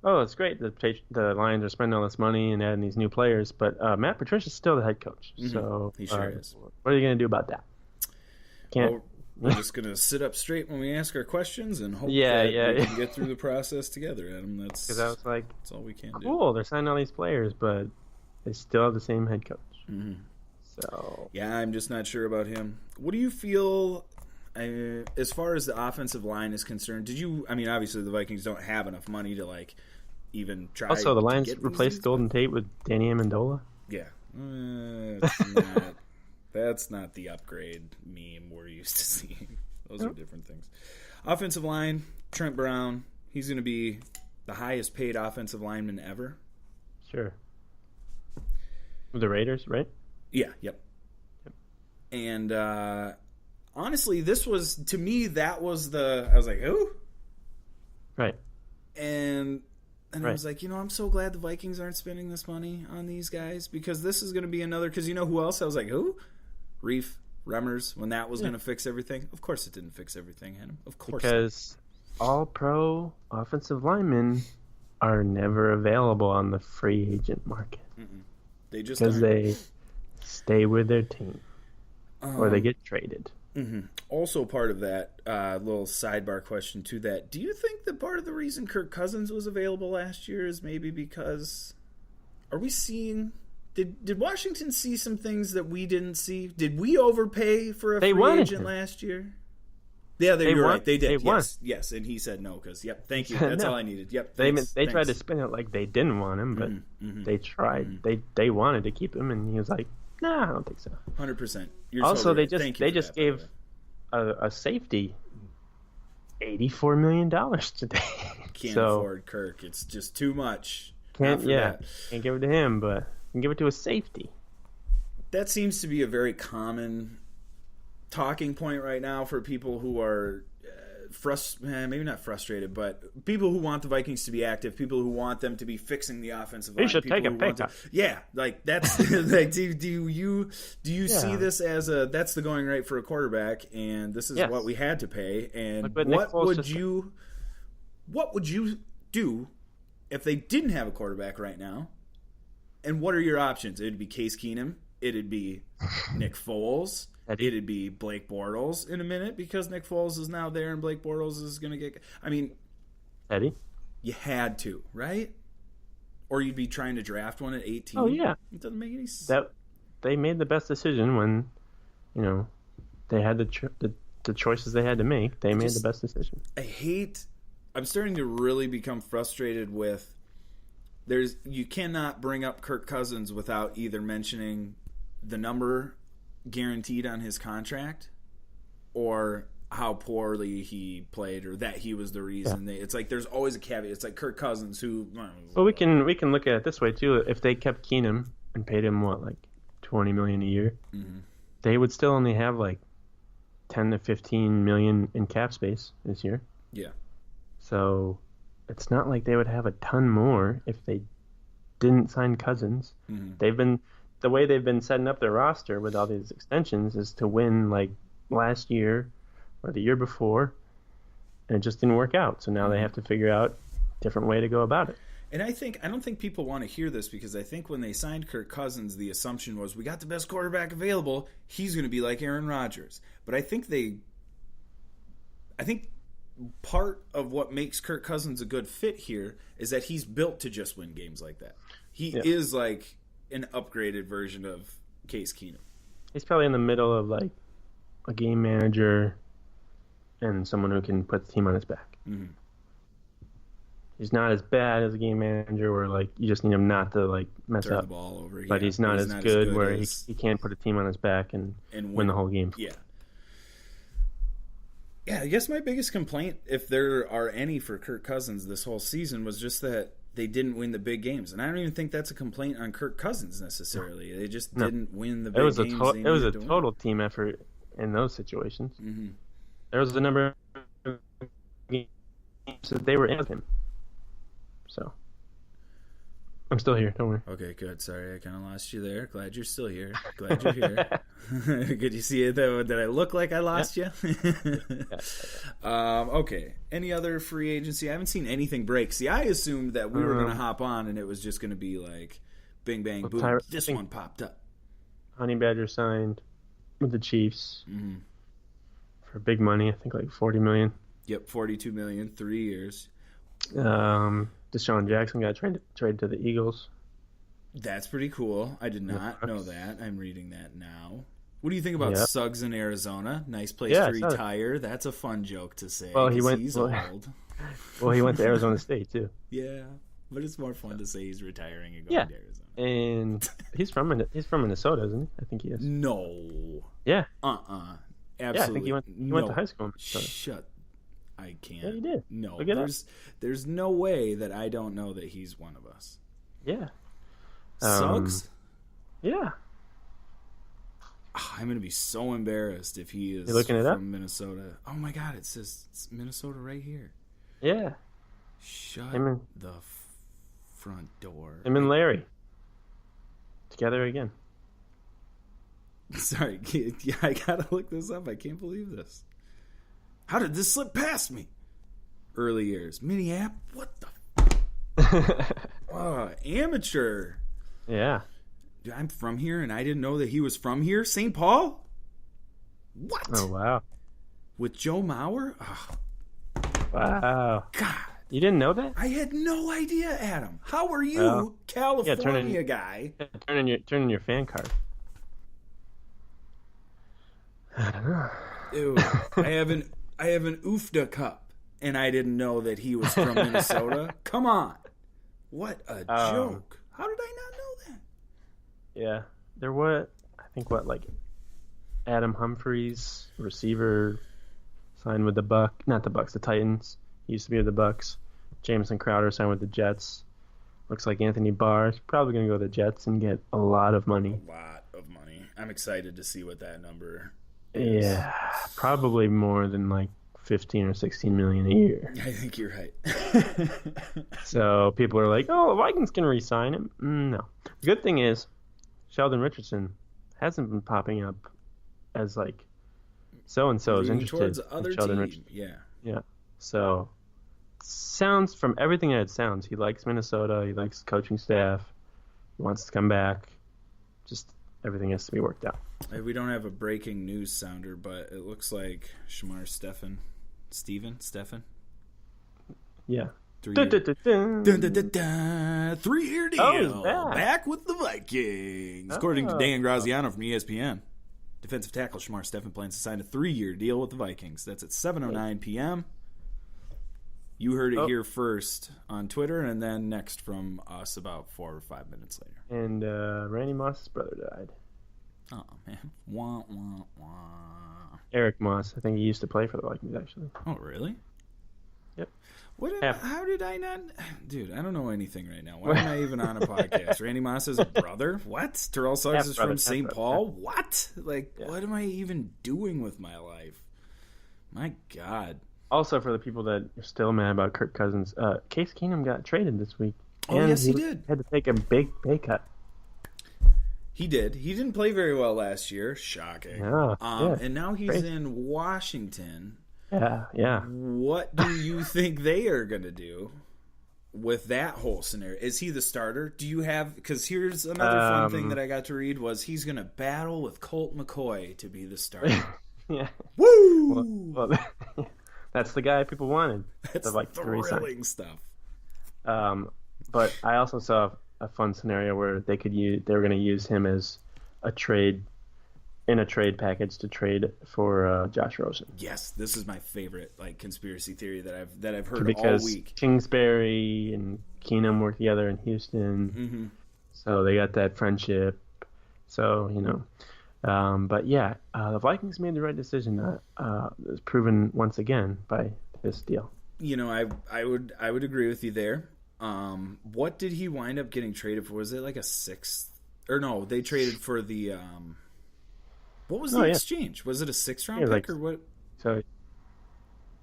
oh, it's great. The Lions are spending all this money and adding these new players, but Matt Patricia's still the head coach. So he sure is. What are you going to do about that? We're just going to sit up straight when we ask our questions and hope we can get through the process together, Adam. That's I was like, that's all we can do. Cool, they're signing all these players, but they still have the same head coach. Mm-hmm. So yeah, I'm just not sure about him. What do you feel as far as the offensive line is concerned? Obviously the Vikings don't have enough money to even try. Also, the Lions replaced Golden Tate with Danny Amendola. Yeah, that's not the upgrade meme we're used to seeing. Those are different things. Offensive line, Trent Brown. He's going to be the highest paid offensive lineman ever. Sure. With the Raiders, right? Yeah, yep. And honestly, this was, to me, I was like, who? Right. And I was like, I'm so glad the Vikings aren't spending this money on these guys because this is going to be another, because you know who else? I was like, who? Remmers, when that was going to fix everything. Of course it didn't fix everything, Adam. Of course. Because all-pro offensive linemen are never available on the free agent market. Mm-mm. They just because they stay with their team or they get traded. Mm-hmm. Also, part of that little sidebar question to that: do you think that part of the reason Kirk Cousins was available last year is maybe because are we seeing? Did Washington see some things that we didn't see? Did we overpay for a free agent last year? Yeah, you're right. They did. Yes, and he said no because, thank you. That's all I needed. Yep. They tried to spin it like they didn't want him, but they tried. Mm-hmm. They wanted to keep him, and he was like, "Nah, I don't think so." 100%. Also, they just gave a safety $84 million today. Can't afford Kirk. It's just too much. Can't give it to him, but can give it to a safety. That seems to be a very common talking point right now for people who are maybe not frustrated, but people who want the Vikings to be active, people who want them to be fixing the offensive line. You should take a pay cut. Like that's like do you see this as that's the going rate for a quarterback, and this is what we had to pay, and but what would you do if they didn't have a quarterback right now? And what are your options? It'd be Case Keenum. It'd be Nick Foles. It'd be Blake Bortles in a minute because Nick Foles is now there and Blake Bortles is going to get... I mean... Eddie? You had to, right? Or you'd be trying to draft one at 18. Oh, yeah. It doesn't make any sense. They made the best decision when, they had the choices they had to make. They made the best decision. I'm starting to really become frustrated with... You cannot bring up Kirk Cousins without either mentioning the number guaranteed on his contract or how poorly he played or that he was the reason. It's like there's always a caveat. It's like Kirk Cousins who... Well, we can look at it this way too. If they kept Keenum and paid him like $20 million a year, they would still only have like 10 to 15 million in cap space this year. Yeah. So it's not like they would have a ton more if they didn't sign Cousins. Mm-hmm. The way they've been setting up their roster with all these extensions is to win like last year or the year before, and it just didn't work out. So now they have to figure out a different way to go about it. And I don't think people want to hear this because I think when they signed Kirk Cousins, the assumption was we got the best quarterback available. He's going to be like Aaron Rodgers. But I think part of what makes Kirk Cousins a good fit here is that he's built to just win games like that. He is like an upgraded version of Case Keenum. He's probably in the middle of like a game manager and someone who can put the team on his back. Mm-hmm. He's not as bad as a game manager where like you just need him not to like mess Turn up. The ball over. But he's not as good where he can't put a team on his back and win the whole game. Yeah. Yeah, I guess my biggest complaint, if there are any for Kirk Cousins this whole season, was just that they didn't win the big games. And I don't even think that's a complaint on Kirk Cousins necessarily. They just didn't win the big games. It was a total team effort in those situations. Mm-hmm. There was a number of games that they were in with him. So I'm still here. Don't worry. Okay, good. Sorry, I kind of lost you there. Glad you're still here. Glad you're here. Good you see it, though? Did I look like I lost you? Okay. Any other free agency? I haven't seen anything break. See, I assumed that we were going to hop on and it was just going to be like bing, bang, boom. This one popped up. Honey Badger signed with the Chiefs for big money. I think like $40 million. Yep, $42 million, 3 years. Deshaun Jackson got traded to the Eagles. That's pretty cool. I did not know that. I'm reading that now. What do you think about Suggs in Arizona? Nice place to retire. That's a fun joke to say. Well, he's old. Well, he went to Arizona State too. Yeah, but it's more fun to say he's retiring and going to Arizona. And he's from Minnesota, isn't he? I think he is. No. Yeah. Absolutely. Yeah, I think he went to high school in Minnesota. Shut. I can't. Yeah, he did. No, there's no way that I don't know that he's one of us. Yeah. Suggs? Yeah. Oh, I'm going to be so embarrassed if he is from Minnesota. Oh, my God. It says it's Minnesota right here. Yeah. Shut the front door. Him and Larry. Together again. Sorry. I got to look this up. I can't believe this. How did this slip past me? Early years. Minneapolis? What the? Amateur. Yeah. I'm from here, and I didn't know that he was from here. St. Paul? What? Oh, wow. With Joe Mauer? Oh, wow. God. You didn't know that? I had no idea, Adam. How are you, California guy? Turn in your fan card. I don't know. Ew. I have an UFDA cup, and I didn't know that he was from Minnesota. Come on. What a joke. How did I not know that? Yeah. There were, I think, Adam Humphries, receiver, signed with the the Titans. He used to be with the Bucks. Jamison Crowder signed with the Jets. Looks like Anthony Barr is probably going to go to the Jets and get a lot of money. A lot of money. I'm excited to see what that number is. Yeah, probably more than like 15 or 16 million a year. I think you're right. So people are like, oh, the Vikings can re-sign him. No. The good thing is, Sheldon Richardson hasn't been popping up as like so-and-so is interested towards the other in Sheldon team. Richardson. Yeah. So, sounds from everything that it sounds, he likes Minnesota, he likes the coaching staff, he wants to come back. Just everything has to be worked out. We don't have a breaking news sounder, but it looks like Shamar Stephen? Yeah. 3-year deal. Oh, back with the Vikings. According to Dan Graziano from ESPN, defensive tackle Shamar Stephen plans to sign a 3-year deal with the Vikings. That's at 7:09 p.m. You heard it here first on Twitter, and then next from us about 4 or 5 minutes later. And Randy Moss's brother died. Oh, man. Wah, wah, wah. Eric Moss. I think he used to play for the Vikings, actually. Oh, really? Yep. How did I not... Dude, I don't know anything right now. Why am I even on a podcast? Randy Moss is a brother? What? Terrell Suggs is from St. Paul? What? What am I even doing with my life? My God. Also, for the people that are still mad about Kirk Cousins, Case Keenum got traded this week. Oh, yes, he did. Had to take a big pay cut. He did. He didn't play very well last year. Shocking. Yeah, and now he's in Washington. Yeah. What do you think they are going to do with that whole scenario? Is he the starter? Do you have... Because here's another fun thing that I got to read was he's going to battle with Colt McCoy to be the starter. Yeah. Woo! Well, that's the guy people wanted. That's thrilling stuff. But I also saw a fun scenario where they were going to use him as a trade package to trade for Josh Rosen. Yes, this is my favorite conspiracy theory that I've heard because all week. Kingsbury and Keenum work together in Houston, so they got that friendship. So but yeah, the Vikings made the right decision. It was proven once again by this deal. I would agree with you there. What did he wind up getting traded for? Was it like a sixth? Or no, they traded for the what was the exchange? Was it a 6th-round pick or what? So,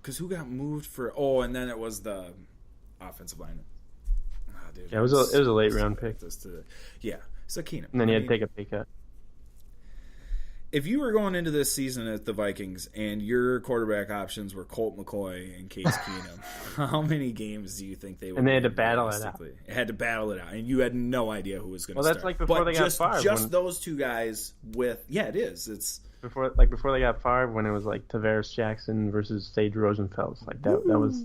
because who got moved for? Oh, and then it was the offensive lineman. Oh, dude, yeah, it was a late round pick. So Keenum. And then he had to take a pay cut. If you were going into this season at the Vikings and your quarterback options were Colt McCoy and Case Keenum, how many games do you think they would? And they had to battle it out. Had to battle it out, and you had no idea who was going to start. Well, that's like before they got Favre. Just those two guys with it is. It's before they got Favre when it was like Tavares Jackson versus Sage Rosenfels. Like that was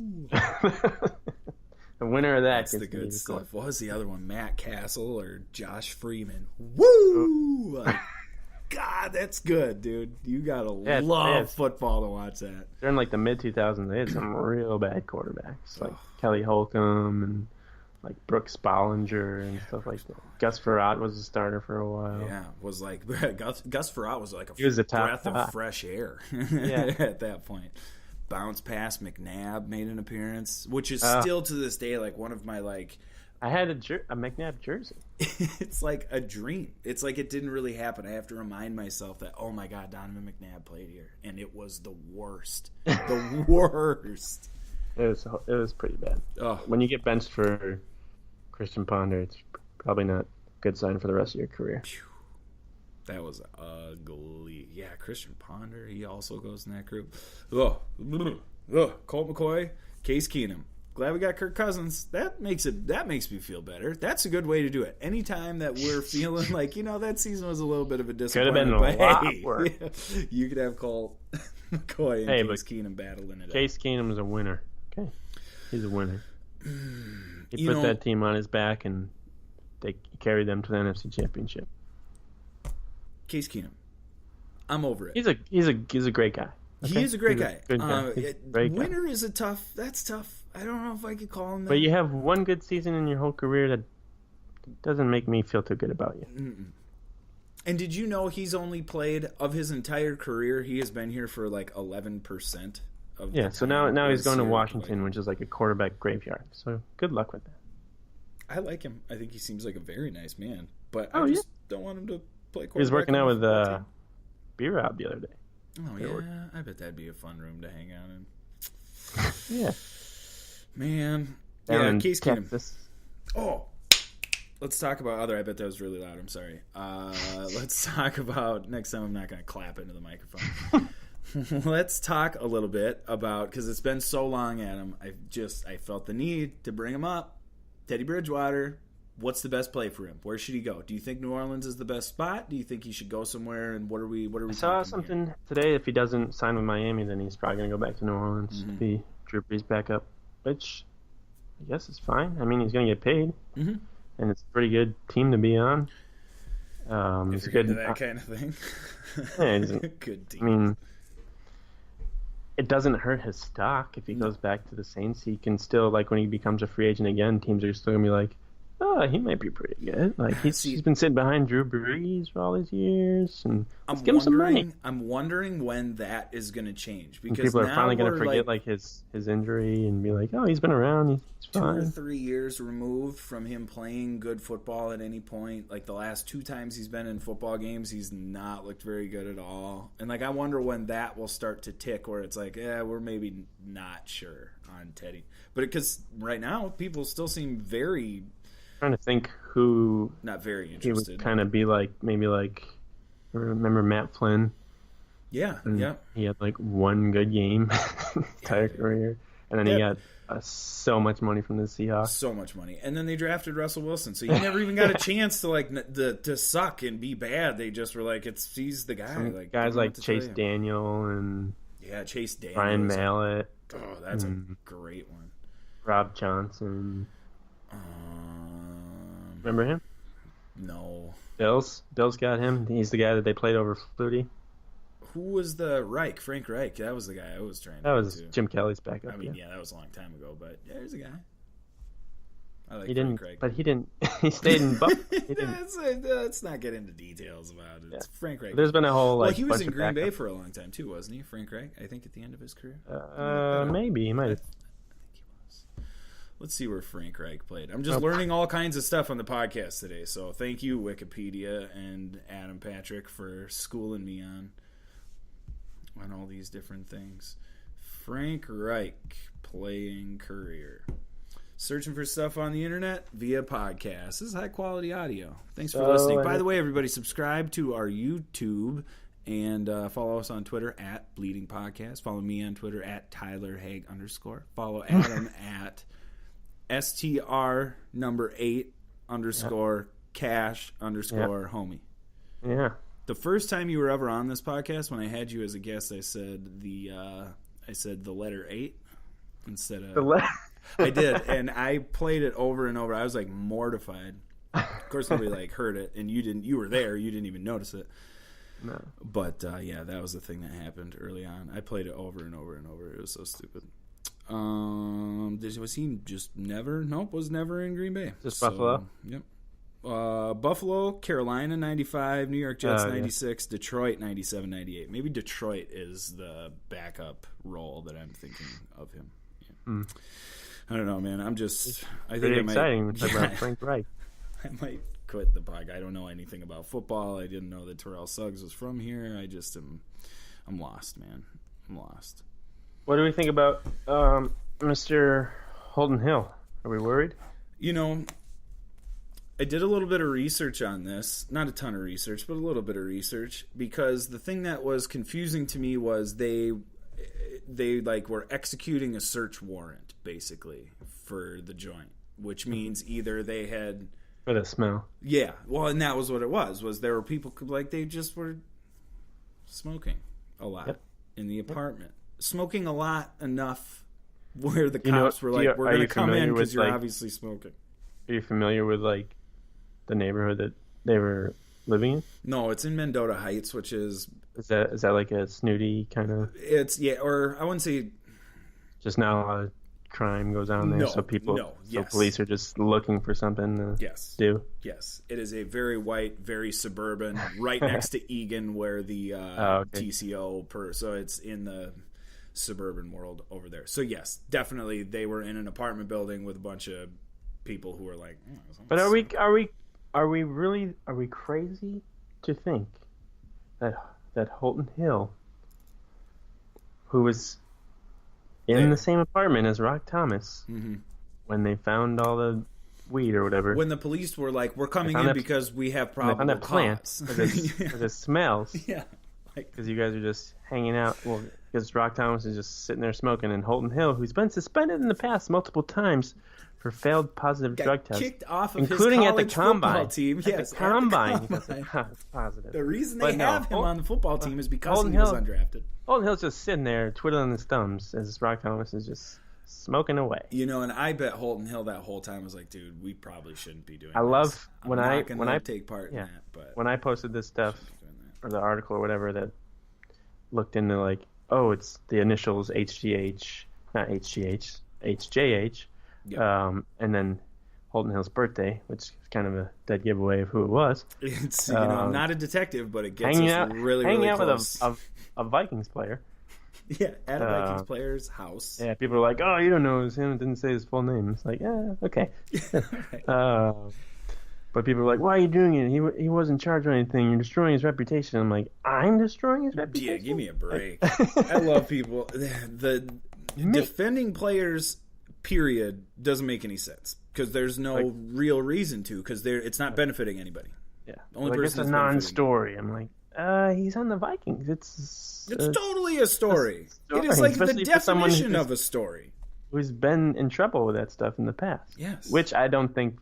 the winner of that. That's the good stuff. What was the other one? Matt Castle or Josh Freeman? Woo! God, that's good, dude. You gotta love football to watch that. During like the mid-2000s, they had some real bad quarterbacks, like Kelly Holcomb and like Brooks Bollinger and stuff like that. Gus Frerotte was a starter for a while. Yeah, was like Gus Frerotte was like he was a breath of fresh air at that point. Bounce pass McNabb made an appearance, which is still to this day like one of my like. I had a McNabb jersey. It's like a dream. It's like it didn't really happen. I have to remind myself that, oh my God, Donovan McNabb played here, and it was the worst. The worst. It was pretty bad. Oh. When you get benched for Christian Ponder, it's probably not a good sign for the rest of your career. That was ugly. Yeah, Christian Ponder, he also goes in that group. Colt McCoy, Case Keenum. Glad we got Kirk Cousins. That makes me feel better. That's a good way to do it. Anytime that we're feeling like, that season was a little bit of a disappointment. Could have been a lot worse. Yeah, you could have Colt McCoy and Case Keenum battling it. Case Keenum is a winner. Okay, he's a winner. He put that team on his back, and they carried them to the NFC Championship. Case Keenum, I'm over it. He's a great guy. Okay? He is a great guy. Winner is that's tough. I don't know if I could call him that. But you have one good season in your whole career that doesn't make me feel too good about you. Mm-mm. And did you know he's only played, of his entire career, he has been here for like 11% of the time. So now he's going to Washington, which is like a quarterback graveyard. So good luck with that. I like him. I think he seems like a very nice man. But I just don't want him to play quarterback. He was working out with B-Rob the other day. Oh, yeah. I bet that'd be a fun room to hang out in. Yeah. Man. Yeah, Case Keenum. Oh. Let's talk about other. I bet that was really loud. I'm sorry. Let's talk about, next time I'm not going to clap into the microphone. Let's talk a little bit about, because it's been so long, Adam, I felt the need to bring him up. Teddy Bridgewater, what's the best play for him? Where should he go? Do you think New Orleans is the best spot? Do you think he should go somewhere? And what are we I saw something here today. If he doesn't sign with Miami, then he's probably going to go back to New Orleans. If he Drew Brees back up, which I guess is fine. I mean, he's going to get paid. Mm-hmm. And it's a pretty good team to be on. It's good into that kind of thing. Good team. I mean, it doesn't hurt his stock if he goes back to the Saints. He can still, like, when he becomes a free agent again, teams are still gonna be like, oh, he might be pretty good. Like, he's been sitting behind Drew Brees for all these years, and let's give him some money. I'm wondering when that is going to change, because people are finally going to forget like his injury and be like, oh, he's been around. He's fine. 2 or 3 years removed from him playing good football at any point. Like the last 2 times he's been in football games, he's not looked very good at all. And like I wonder when that will start to tick, where it's like, we're maybe not sure on Teddy, but because right now people still seem very. Trying to think who not very interested. He would kind of be like, maybe like, remember Matt Flynn? Yeah. He had like one good game entire career, and then he got so much money from the Seahawks. So much money, and then they drafted Russell Wilson, so he never even got a chance to to suck and be bad. They just were like, he's the guy. Like guys like Chase Daniel and Chase Daniel, Brian Mallett. Oh, that's a great one. Rob Johnson. Remember him? No. Bills got him. He's the guy that they played over Flutie. Who was the Reich? Frank Reich. That was the guy I was trying to. That was Jim Kelly's backup. I mean, that was a long time ago, but there's a guy. I like Frank Reich. But he didn't. He stayed in Buffalo. Let's not get into details about it. It's Frank Reich. There's been a whole he was in Green Bay for a long time too, wasn't he? Frank Reich. I think at the end of his career. Maybe he might have. Let's see where Frank Reich played. I'm just learning all kinds of stuff on the podcast today, so thank you, Wikipedia and Adam Patrick, for schooling me on all these different things. Frank Reich playing career. Searching for stuff on the internet via podcast. This is high-quality audio. Thanks for listening. By the way, everybody, subscribe to our YouTube and follow us on Twitter at Bleeding Podcast. Follow me on Twitter at TylerHaig _. Follow Adam at STR number 8 _ cash _ homie. Yeah. The first time you were ever on this podcast, when I had you as a guest, I said the letter 8 instead of the letter. I did, and I played it over and over. I was like mortified. Of course, nobody heard it, and you didn't. You were there. You didn't even notice it. No. But that was the thing that happened early on. I played it over and over and over. It was so stupid. Was he just never? Nope, was never in Green Bay. Just Buffalo. Yep. Buffalo, Carolina 95, New York Jets 96, Detroit 97, 98. Maybe Detroit is the backup role that I'm thinking of him. Yeah. I don't know, man. I think it exciting. We're talking about Frank Reich. I might quit the podcast. I don't know anything about football. I didn't know that Terrell Suggs was from here. I'm lost, man. I'm lost. What do we think about Mr. Holton Hill? Are we worried? I did a little bit of research on this. Not a ton of research, but a little bit of research. Because the thing that was confusing to me was they like were executing a search warrant basically for the joint, which means either they had for the smell. Yeah, well, and that was what it was there were people like they just were smoking a lot in the apartment, smoking a lot enough where the cops were like, "We're going to come in because you're obviously smoking." Are you familiar with like the neighborhood that they were living in? No, it's in Mendota Heights, which is that like a snooty kind of? It's or I wouldn't say just not a lot of crime goes on there, so police are just looking for something to do. Yes, it is a very white, very suburban, right next to Egan, where the TCO so it's in the suburban world over there. So yes, definitely they were in an apartment building with a bunch of people who were like, but are we crazy to think that Holton Hill, who was in the same apartment as Rock Thomas, when they found all the weed or whatever, when the police were like, "We're coming in because we have probable cause," because it smells, because you guys are just hanging out. Well, because Rock Thomas is just sitting there smoking, and Holton Hill, who's been suspended in the past multiple times for failed positive drug tests, kicked off of including his at the combine team. Yes, at the combine. Positive. The reason they have him on the football team is because he was undrafted. Holton Hill's just sitting there twiddling his thumbs as Rock Thomas is just smoking away. And I bet Holton Hill that whole time was like, "Dude, we probably shouldn't be doing." I love this. when I take part in that. But when I posted this stuff or the article or whatever that looked into like, oh, it's the initials HGH, not HGH, HJH, and then Holton Hill's birthday, which is kind of a dead giveaway of who it was. It's I'm not a detective, but it gets us really close. With a Vikings player. Yeah, at a Vikings player's house. Yeah, people are like, "Oh, you don't know it was him. It didn't say his full name." It's like, yeah, okay. But people are like, "Why are you doing it? He wasn't charged or anything. You're destroying his reputation." I'm like, "I'm destroying his reputation." Yeah, give me a break. I love people. The defending players, period, doesn't make any sense because there's no real reason to because it's not benefiting anybody. Yeah, the only person it's a non-story. I'm like, he's on the Vikings. It's totally a story. It is like the definition of a story. Who's been in trouble with that stuff in the past? Yes, which I don't think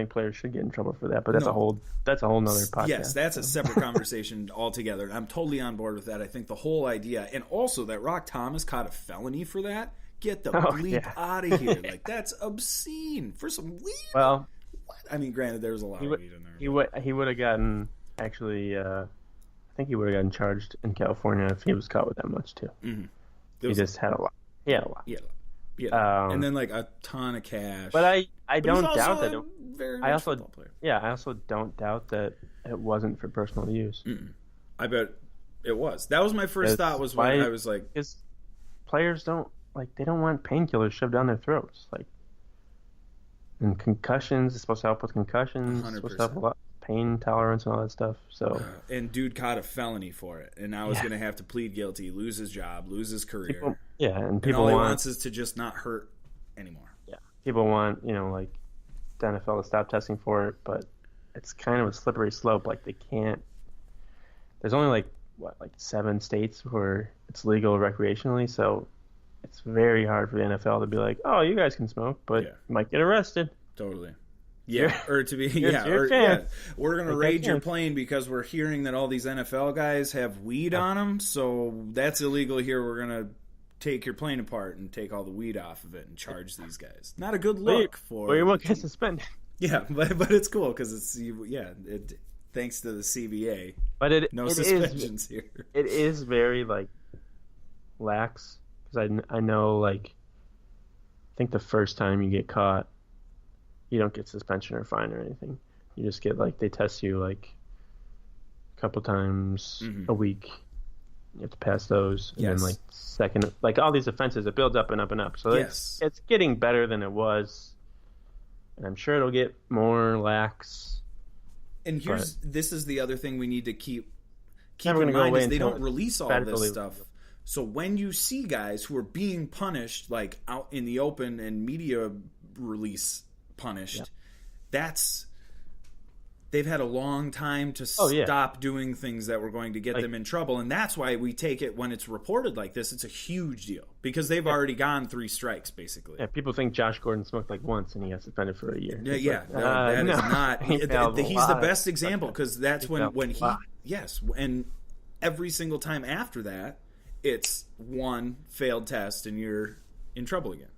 players should get in trouble for that. But that's a whole nother podcast. Yes, that's a separate conversation altogether. I'm totally on board with that. I think the whole idea, and also that Rock Thomas caught a felony for that. Get the bleep out of here! Like that's obscene for some weed. Well, I mean, granted, there's a lot of weed in there. He would have gotten actually. I think he would have gotten charged in California if he was caught with that much too. Mm-hmm. He just had a lot. He had a lot. Yeah. And then like a ton of cash. But I don't doubt that. I also don't doubt that it wasn't for personal use. I bet it was. That was my first thought. Was when I was like, because players don't want painkillers shoved down their throats. Like, and concussions is supposed to help with concussions. 100%. Supposed to help a lot. Pain tolerance and all that stuff. So and dude caught a felony for it, and now he's going to have to plead guilty, lose his job, lose his career. And all he wants is to just not hurt anymore. Yeah, people want like the NFL to stop testing for it, but it's kind of a slippery slope. Like they can't. There's only like 7 states where it's legal recreationally, so it's very hard for the NFL to be like, oh, you guys can smoke, but you might get arrested. Totally. Yeah, or to be we're gonna raid your plane because we're hearing that all these NFL guys have weed on them, so that's illegal here. We're gonna take your plane apart and take all the weed off of it and charge these guys. Not a good look for. Well, you won't get suspended. Yeah, but it's cool because it's thanks to the CBA. But no suspensions here. It is very lax because I know I think the first time you get caught. You don't get suspension or fine or anything. You just get they test you a couple times a week. You have to pass those, and then second, all these offenses, it builds up and up and up. So it's getting better than it was, and I'm sure it'll get more lax. And this is the other thing we need to keep in mind is they don't release all this stuff. So when you see guys who are being punished out in the open and media release. Punished. That's they've had a long time to stop doing things that were going to get them in trouble. And that's why we take it when it's reported like this. It's a huge deal because they've already gone 3 strikes, basically. Yeah, people think Josh Gordon smoked like once and he got suspended for a year. That is not. He's the best example because that's when he. Yes. And every single time after that, it's one failed test and you're in trouble again.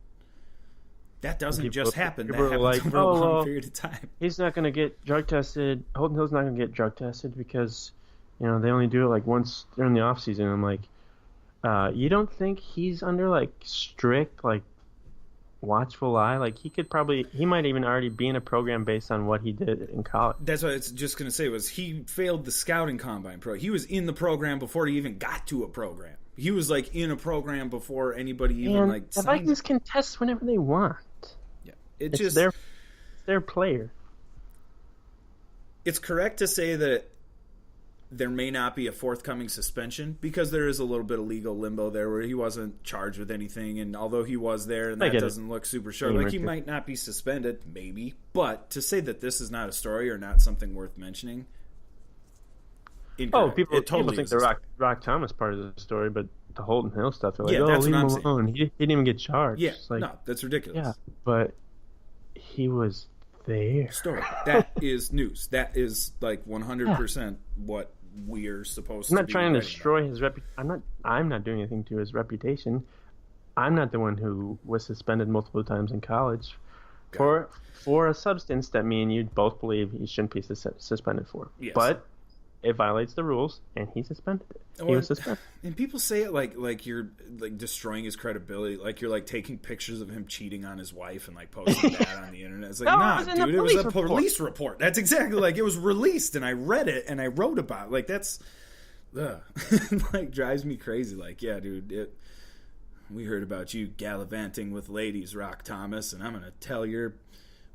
That doesn't just happen. That happens over a long period of time. He's not going to get drug tested. Holton Hill's not going to get drug tested because, they only do it like once during the off season. I'm like, you don't think he's under like strict like watchful eye? Like he might even already be in a program based on what he did in college. That's what I was just going to say was he failed the scouting combine pro. He was in the program before he even got to a program. He was like in a program before anybody even like. The Vikings can test whenever they want. Yeah, it's their player. It's correct to say that there may not be a forthcoming suspension because there is a little bit of legal limbo there where he wasn't charged with anything, and although he was there, and that doesn't look super sure. Like he might not be suspended, maybe. But to say that this is not a story or not something worth mentioning. Incorrect. People think the Rock Thomas part of the story, but the Holton Hill stuff, they're like, that's leave what him I'm alone. saying. He didn't even get charged. Yeah, no, that's ridiculous. Yeah, but he was there. Story. That is news. That is like 100% what we're supposed to be. I'm not trying to destroy his reputation. I'm not doing anything to his reputation. I'm not the one who was suspended multiple times in college for a substance that me and you both believe he shouldn't be suspended for. Yes. But it violates the rules, and he suspended it. He was suspended. And people say it like you're like destroying his credibility, like you're like taking pictures of him cheating on his wife and like posting that on the internet. It's like, dude, it was a police report. That's exactly like it was released, and I read it and I wrote about it. Like that's, like drives me crazy. Like, yeah, dude, we heard about you gallivanting with ladies, Rock Thomas, and I'm gonna tell your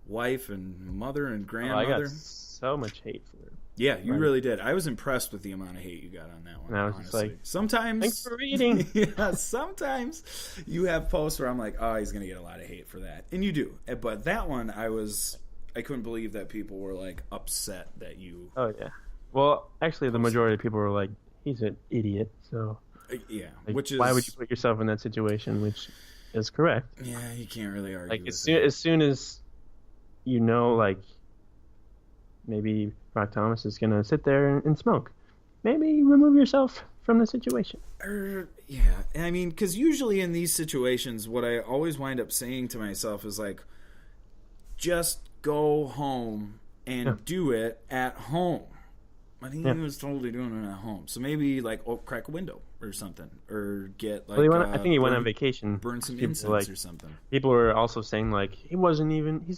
wife and mother and grandmother. I got so much hate for it. Yeah, you really did. I was impressed with the amount of hate you got on that one. And I was just like, sometimes, thanks for reading. Yeah, sometimes you have posts where I'm like, oh, he's going to get a lot of hate for that. And you do. But that one, I couldn't believe that people were like upset that you. Oh, yeah. Well, actually, the majority of people were like, he's an idiot. So, yeah. Like, which is. Why would you put yourself in that situation, which is correct. Yeah, you can't really argue. Like, as soon as you know, like, maybe Rock Thomas is going to sit there and smoke. Maybe remove yourself from the situation. Yeah. I mean, because usually in these situations, what I always wind up saying to myself is like, just go home and do it at home. I think he was totally doing it at home. So maybe like crack a window or something, or get like. Well, I think he went on vacation. Burn some incense or something. People were also saying like he's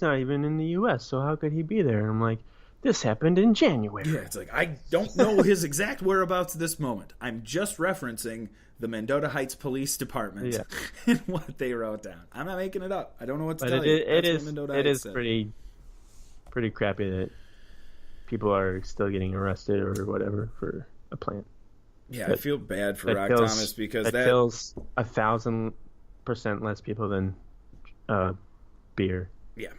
not even in the U.S. So how could he be there? And I'm like, this happened in January. Yeah, it's like I don't know his exact whereabouts at this moment. I'm just referencing the Mendota Heights Police Department and what they wrote down. I'm not making it up. I don't know what to tell you. It is pretty crappy that people are still getting arrested or whatever for a plant. Yeah, I feel bad for Rock Thomas because that kills 1,000% less people than beer. Yeah.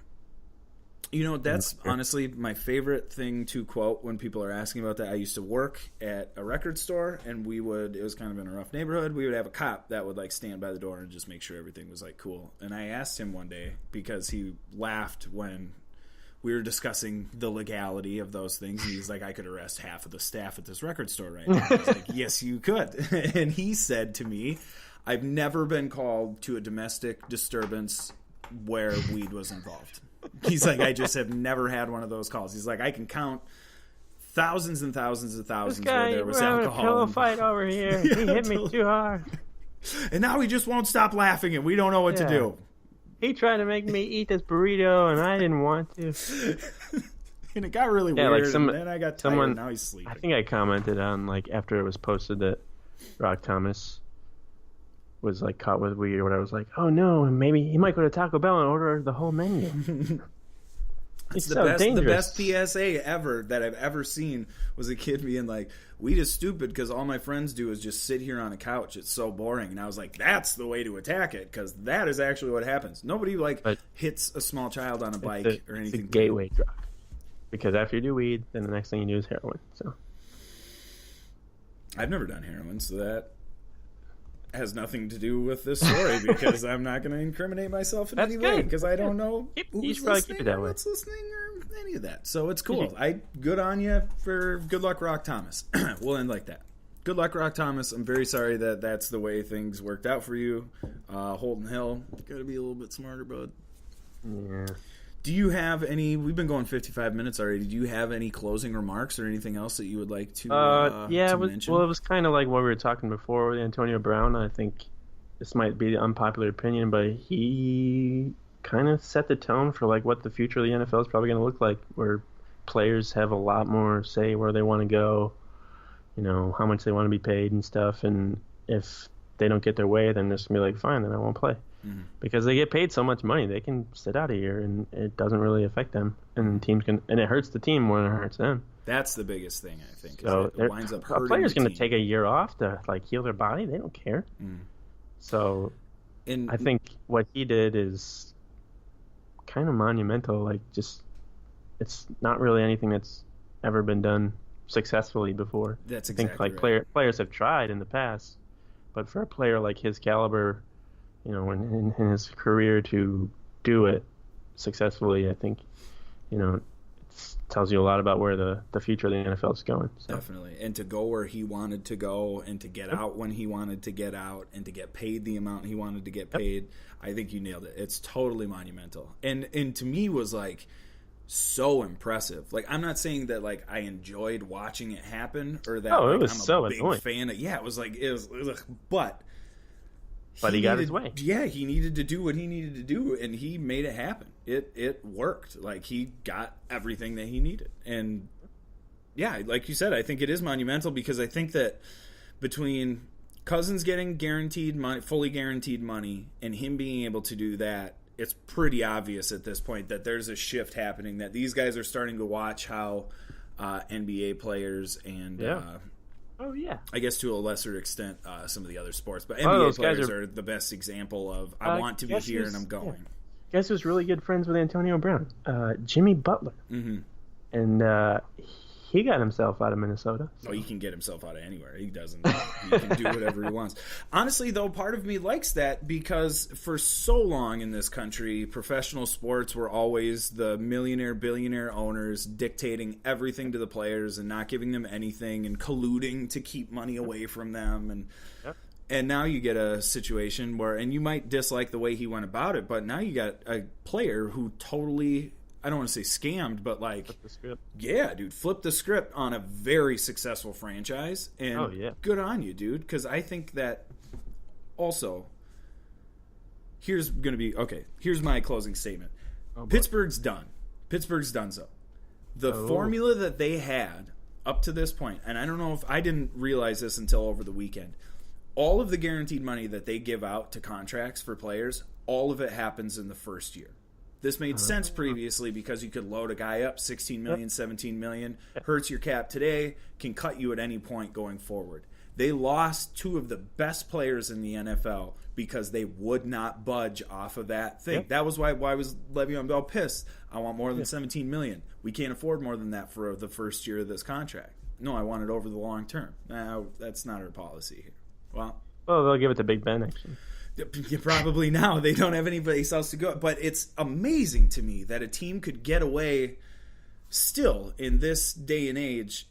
You know, that's honestly my favorite thing to quote when people are asking about that. I used to work at a record store, and it was kind of in a rough neighborhood. We would have a cop that would like stand by the door and just make sure everything was like cool. And I asked him one day because he laughed when we were discussing the legality of those things. And he's like, I could arrest half of the staff at this record store right now. I was like, yes, you could. And he said to me, I've never been called to a domestic disturbance where weed was involved. He's like, I just have never had one of those calls. He's like, I can count thousands and thousands and thousands where there was alcohol. A pillow fight over here. He hit me too hard. And now he just won't stop laughing, and we don't know what to do. He tried to make me eat this burrito, and I didn't want to. And it got really weird, like and then I got tired, and now he's sleeping. I think I commented on, like, after it was posted that Rock Thomas was like caught with weed or whatever. I was like, oh no, and maybe he might go to Taco Bell and order the whole menu. It's the best PSA ever that I've ever seen was a kid being like, weed is stupid because all my friends do is just sit here on a couch. It's so boring. And I was like, that's the way to attack it because that is actually what happens. Nobody hits a small child on a bike or anything. It's a gateway drug. Because after you do weed, then the next thing you do is heroin. So I've never done heroin, so that has nothing to do with this story because I'm not going to incriminate myself in any way because I don't know who's listening or what's listening or any of that. So it's cool. Good on you for good luck, Rock Thomas. We'll end like that. Good luck, Rock Thomas. I'm very sorry that that's the way things worked out for you. Holton Hill, got to be a little bit smarter, bud. Yeah. Do you have any? We've been going 55 minutes already. Do you have any closing remarks or anything else that you would like to mention? Well, it was kind of like what we were talking before with Antonio Brown. I think this might be the unpopular opinion, but he kind of set the tone for like what the future of the NFL is probably going to look like, where players have a lot more say where they want to go, how much they want to be paid and stuff. And if they don't get their way, then they're just going to be like, fine, then I won't play. Mm-hmm. Because they get paid so much money, they can sit out a year and it doesn't really affect them, and it hurts the team more than it hurts them. That's the biggest thing, I think. So it winds up hurting a player's going to take a year off to like heal their body. They don't care. So, I think what he did is kind of monumental. Like, it's not really anything that's ever been done successfully before. That's exactly I think like players have tried in the past, but for a player like his caliber, in his career to do it successfully, I think, it tells you a lot about where the future of the NFL is going. So. Definitely. And to go where he wanted to go and to get out when he wanted to get out and to get paid the amount he wanted to get paid, I think you nailed it. It's totally monumental. And to me was like so impressive. Like, I'm not saying that like I enjoyed watching it happen or that it was I'm so a big annoying. fan of it was but he got his way. Yeah, he needed to do what he needed to do, and he made it happen. It worked. Like, he got everything that he needed. And, yeah, like you said, I think it is monumental because I think that between Cousins getting guaranteed money, fully guaranteed money, and him being able to do that, it's pretty obvious at this point that there's a shift happening, that these guys are starting to watch how NBA players and I guess to a lesser extent some of the other sports, but NBA players are the best example of I want to be here and I'm going. Yeah. Guess who's really good friends with Antonio Brown? Jimmy Butler. Mm-hmm. And he got himself out of Minnesota. So. Oh, he can get himself out of anywhere. He doesn't. He can do whatever he wants. Honestly, though, part of me likes that because for so long in this country, professional sports were always the millionaire, billionaire owners dictating everything to the players and not giving them anything and colluding to keep money away from them. And now you get a situation where, and you might dislike the way he went about it, but now you got a player who totally, I don't want to say scammed, but like, flip the script. Yeah, dude, flip the script on a very successful franchise. And good on you, dude, because I think that also, here's my closing statement. Pittsburgh's done. Pittsburgh's done so. The formula that they had up to this point, and I don't know if I didn't realize this until over the weekend, all of the guaranteed money that they give out to contracts for players, all of it happens in the first year. This made sense previously because you could load a guy up $16 million, $17 million, hurts your cap today, can cut you at any point going forward. They lost two of the best players in the NFL because they would not budge off of that thing. That was why was Le'Veon Bell pissed? I want more than $17 million. We can't afford more than that for the first year of this contract. No, I want it over the long term. No, that's not our policy here. Well, they'll give it to Big Ben, actually. Probably now. They don't have anybody else to go. But it's amazing to me that a team could get away still in this day and age,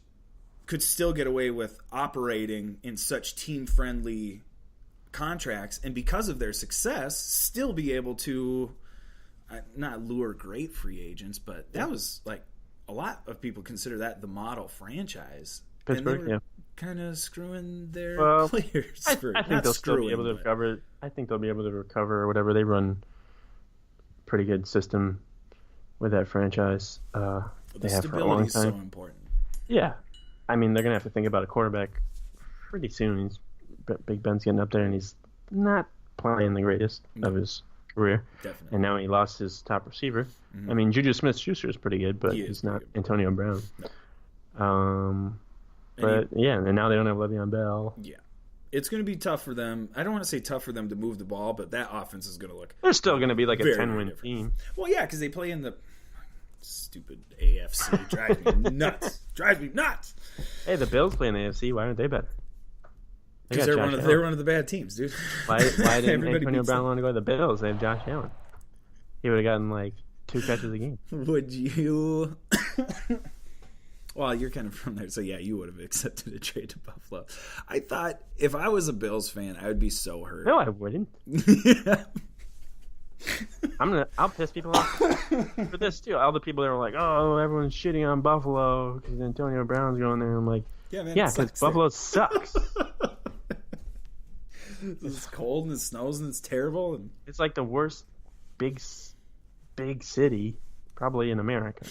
could still get away with operating in such team-friendly contracts, and because of their success, still be able to not lure great free agents, but that was like a lot of people consider that the model franchise. Pittsburgh, kind of screwing their players. I think they'll still be able to recover. I think they'll be able to recover whatever. They run pretty good system with that franchise. They have for a long time. So important. Yeah, I mean they're gonna have to think about a quarterback pretty soon. Big Ben's getting up there, and he's not playing the greatest of his career. Definitely. And now he lost his top receiver. Mm-hmm. I mean, Juju Smith-Schuster is pretty good, but he's not Antonio Brown. No. And now they don't have Le'Veon Bell. Yeah. It's going to be tough for them. I don't want to say tough for them to move the ball, but that offense is going to look... They're still going to be like a 10-win team. Well, yeah, because they play in the stupid AFC drives me nuts. Drives me nuts. Hey, the Bills play in the AFC. Why aren't they better? Because they're one of the bad teams, dude. Why didn't Antonio Brown want to go to the Bills? They have Josh Allen. He would have gotten like 2 catches a game. Would you? Well, you're kind of from there, so yeah, you would have accepted a trade to Buffalo. I thought if I was a Bills fan, I would be so hurt. No, I wouldn't. Yeah. I'll piss people off for this too. All the people that were like, "Oh, everyone's shitting on Buffalo because Antonio Brown's going there." I'm like, "Yeah, man, because Buffalo sucks." It's cold and it snows and it's terrible. And it's like the worst big city probably in America.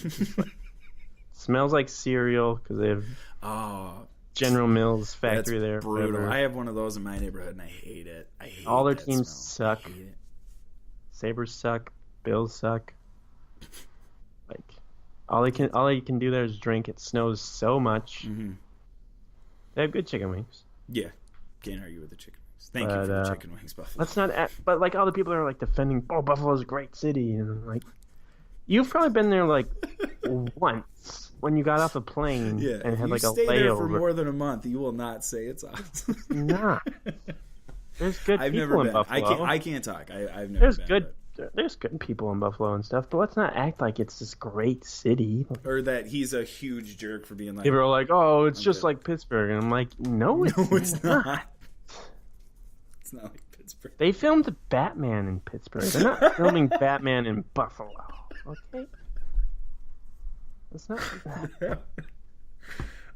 Smells like cereal because they have General Mills factory there. Brutal. Forever. I have one of those in my neighborhood and I hate it. All their teams suck. Sabres suck. Bills suck. Like all they can do there is drink. It snows so much. Mm-hmm. They have good chicken wings. Yeah, can't argue with the chicken wings. Thank you for the chicken wings, Buffalo. Let's not. But like all the people are like defending. Oh, Buffalo's a great city, and I'm like, you've probably been there like once when you got off a plane and had like a layover. You stay there for more than a month. You will not say it's awesome. Nah. There's good people in Buffalo. I can't talk. I've never been. There's good people in Buffalo and stuff, but let's not act like it's this great city. Or that he's a huge jerk for being like... People are like, oh, it's just like Pittsburgh. And I'm like, no, it's not. It's not like Pittsburgh. They filmed Batman in Pittsburgh. They're not filming Batman in Buffalo. Okay? That's not that.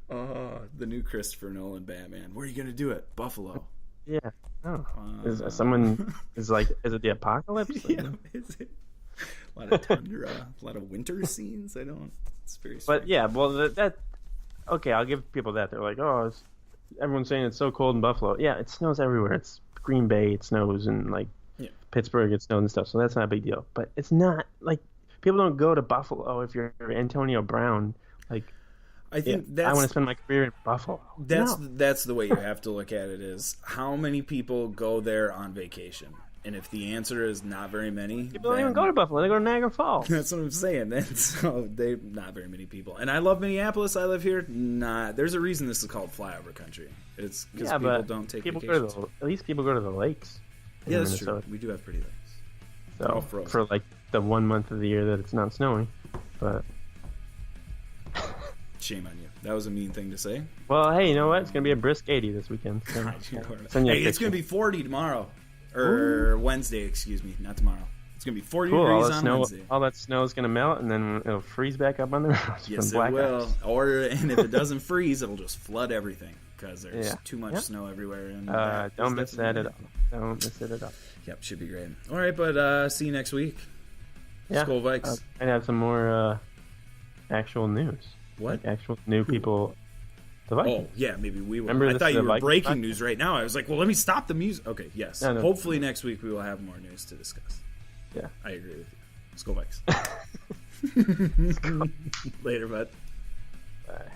The new Christopher Nolan Batman. Where are you going to do it? Buffalo. Yeah. Oh. Is it the apocalypse? Yeah, is it? A lot of tundra, a lot of winter scenes. It's very strange. But yeah, well, that okay, I'll give people that. They're like, oh, everyone's saying it's so cold in Buffalo. Yeah, it snows everywhere. It's Green Bay, it snows, and like Pittsburgh, it snows and stuff. So that's not a big deal. But it's not like people don't go to Buffalo if you're Antonio Brown. Like, I think I want to spend my career in Buffalo. That's the way you have to look at it, is how many people go there on vacation. And if the answer is not very many, people don't even go to Buffalo. They go to Niagara Falls. That's what I'm saying. Not very many people. And I love Minneapolis. I live here. There's a reason this is called flyover country. It's because people don't take vacations. At least people go to the lakes. Yeah, that's true. We do have pretty lakes. So for like the 1 month of the year that it's not snowing, but. Shame on you. That was a mean thing to say. Well, hey, you know what? It's going to be a brisk 80 this weekend. So hey, it's going to be 40 tomorrow. Or Wednesday, excuse me. Not tomorrow. It's going to be 40 degrees on Wednesday. All that snow is going to melt, and then it'll freeze back up on the roads. Yes, it will. And if it doesn't freeze, it'll just flood everything because there's too much snow everywhere. And don't miss that at all. Don't miss it at all. Yep, should be great. All right, but see you next week. Yeah. Skol Vikes. I'd have some more actual news. What? Like actual new people. The Vikings. Oh, yeah, maybe we will. Remember I thought you were Vikings breaking news right now. I was like, well, let me stop the music. Okay, yes. No. Hopefully next week we will have more news to discuss. Yeah. I agree with you. Skol Vikes. Later, bud. Bye.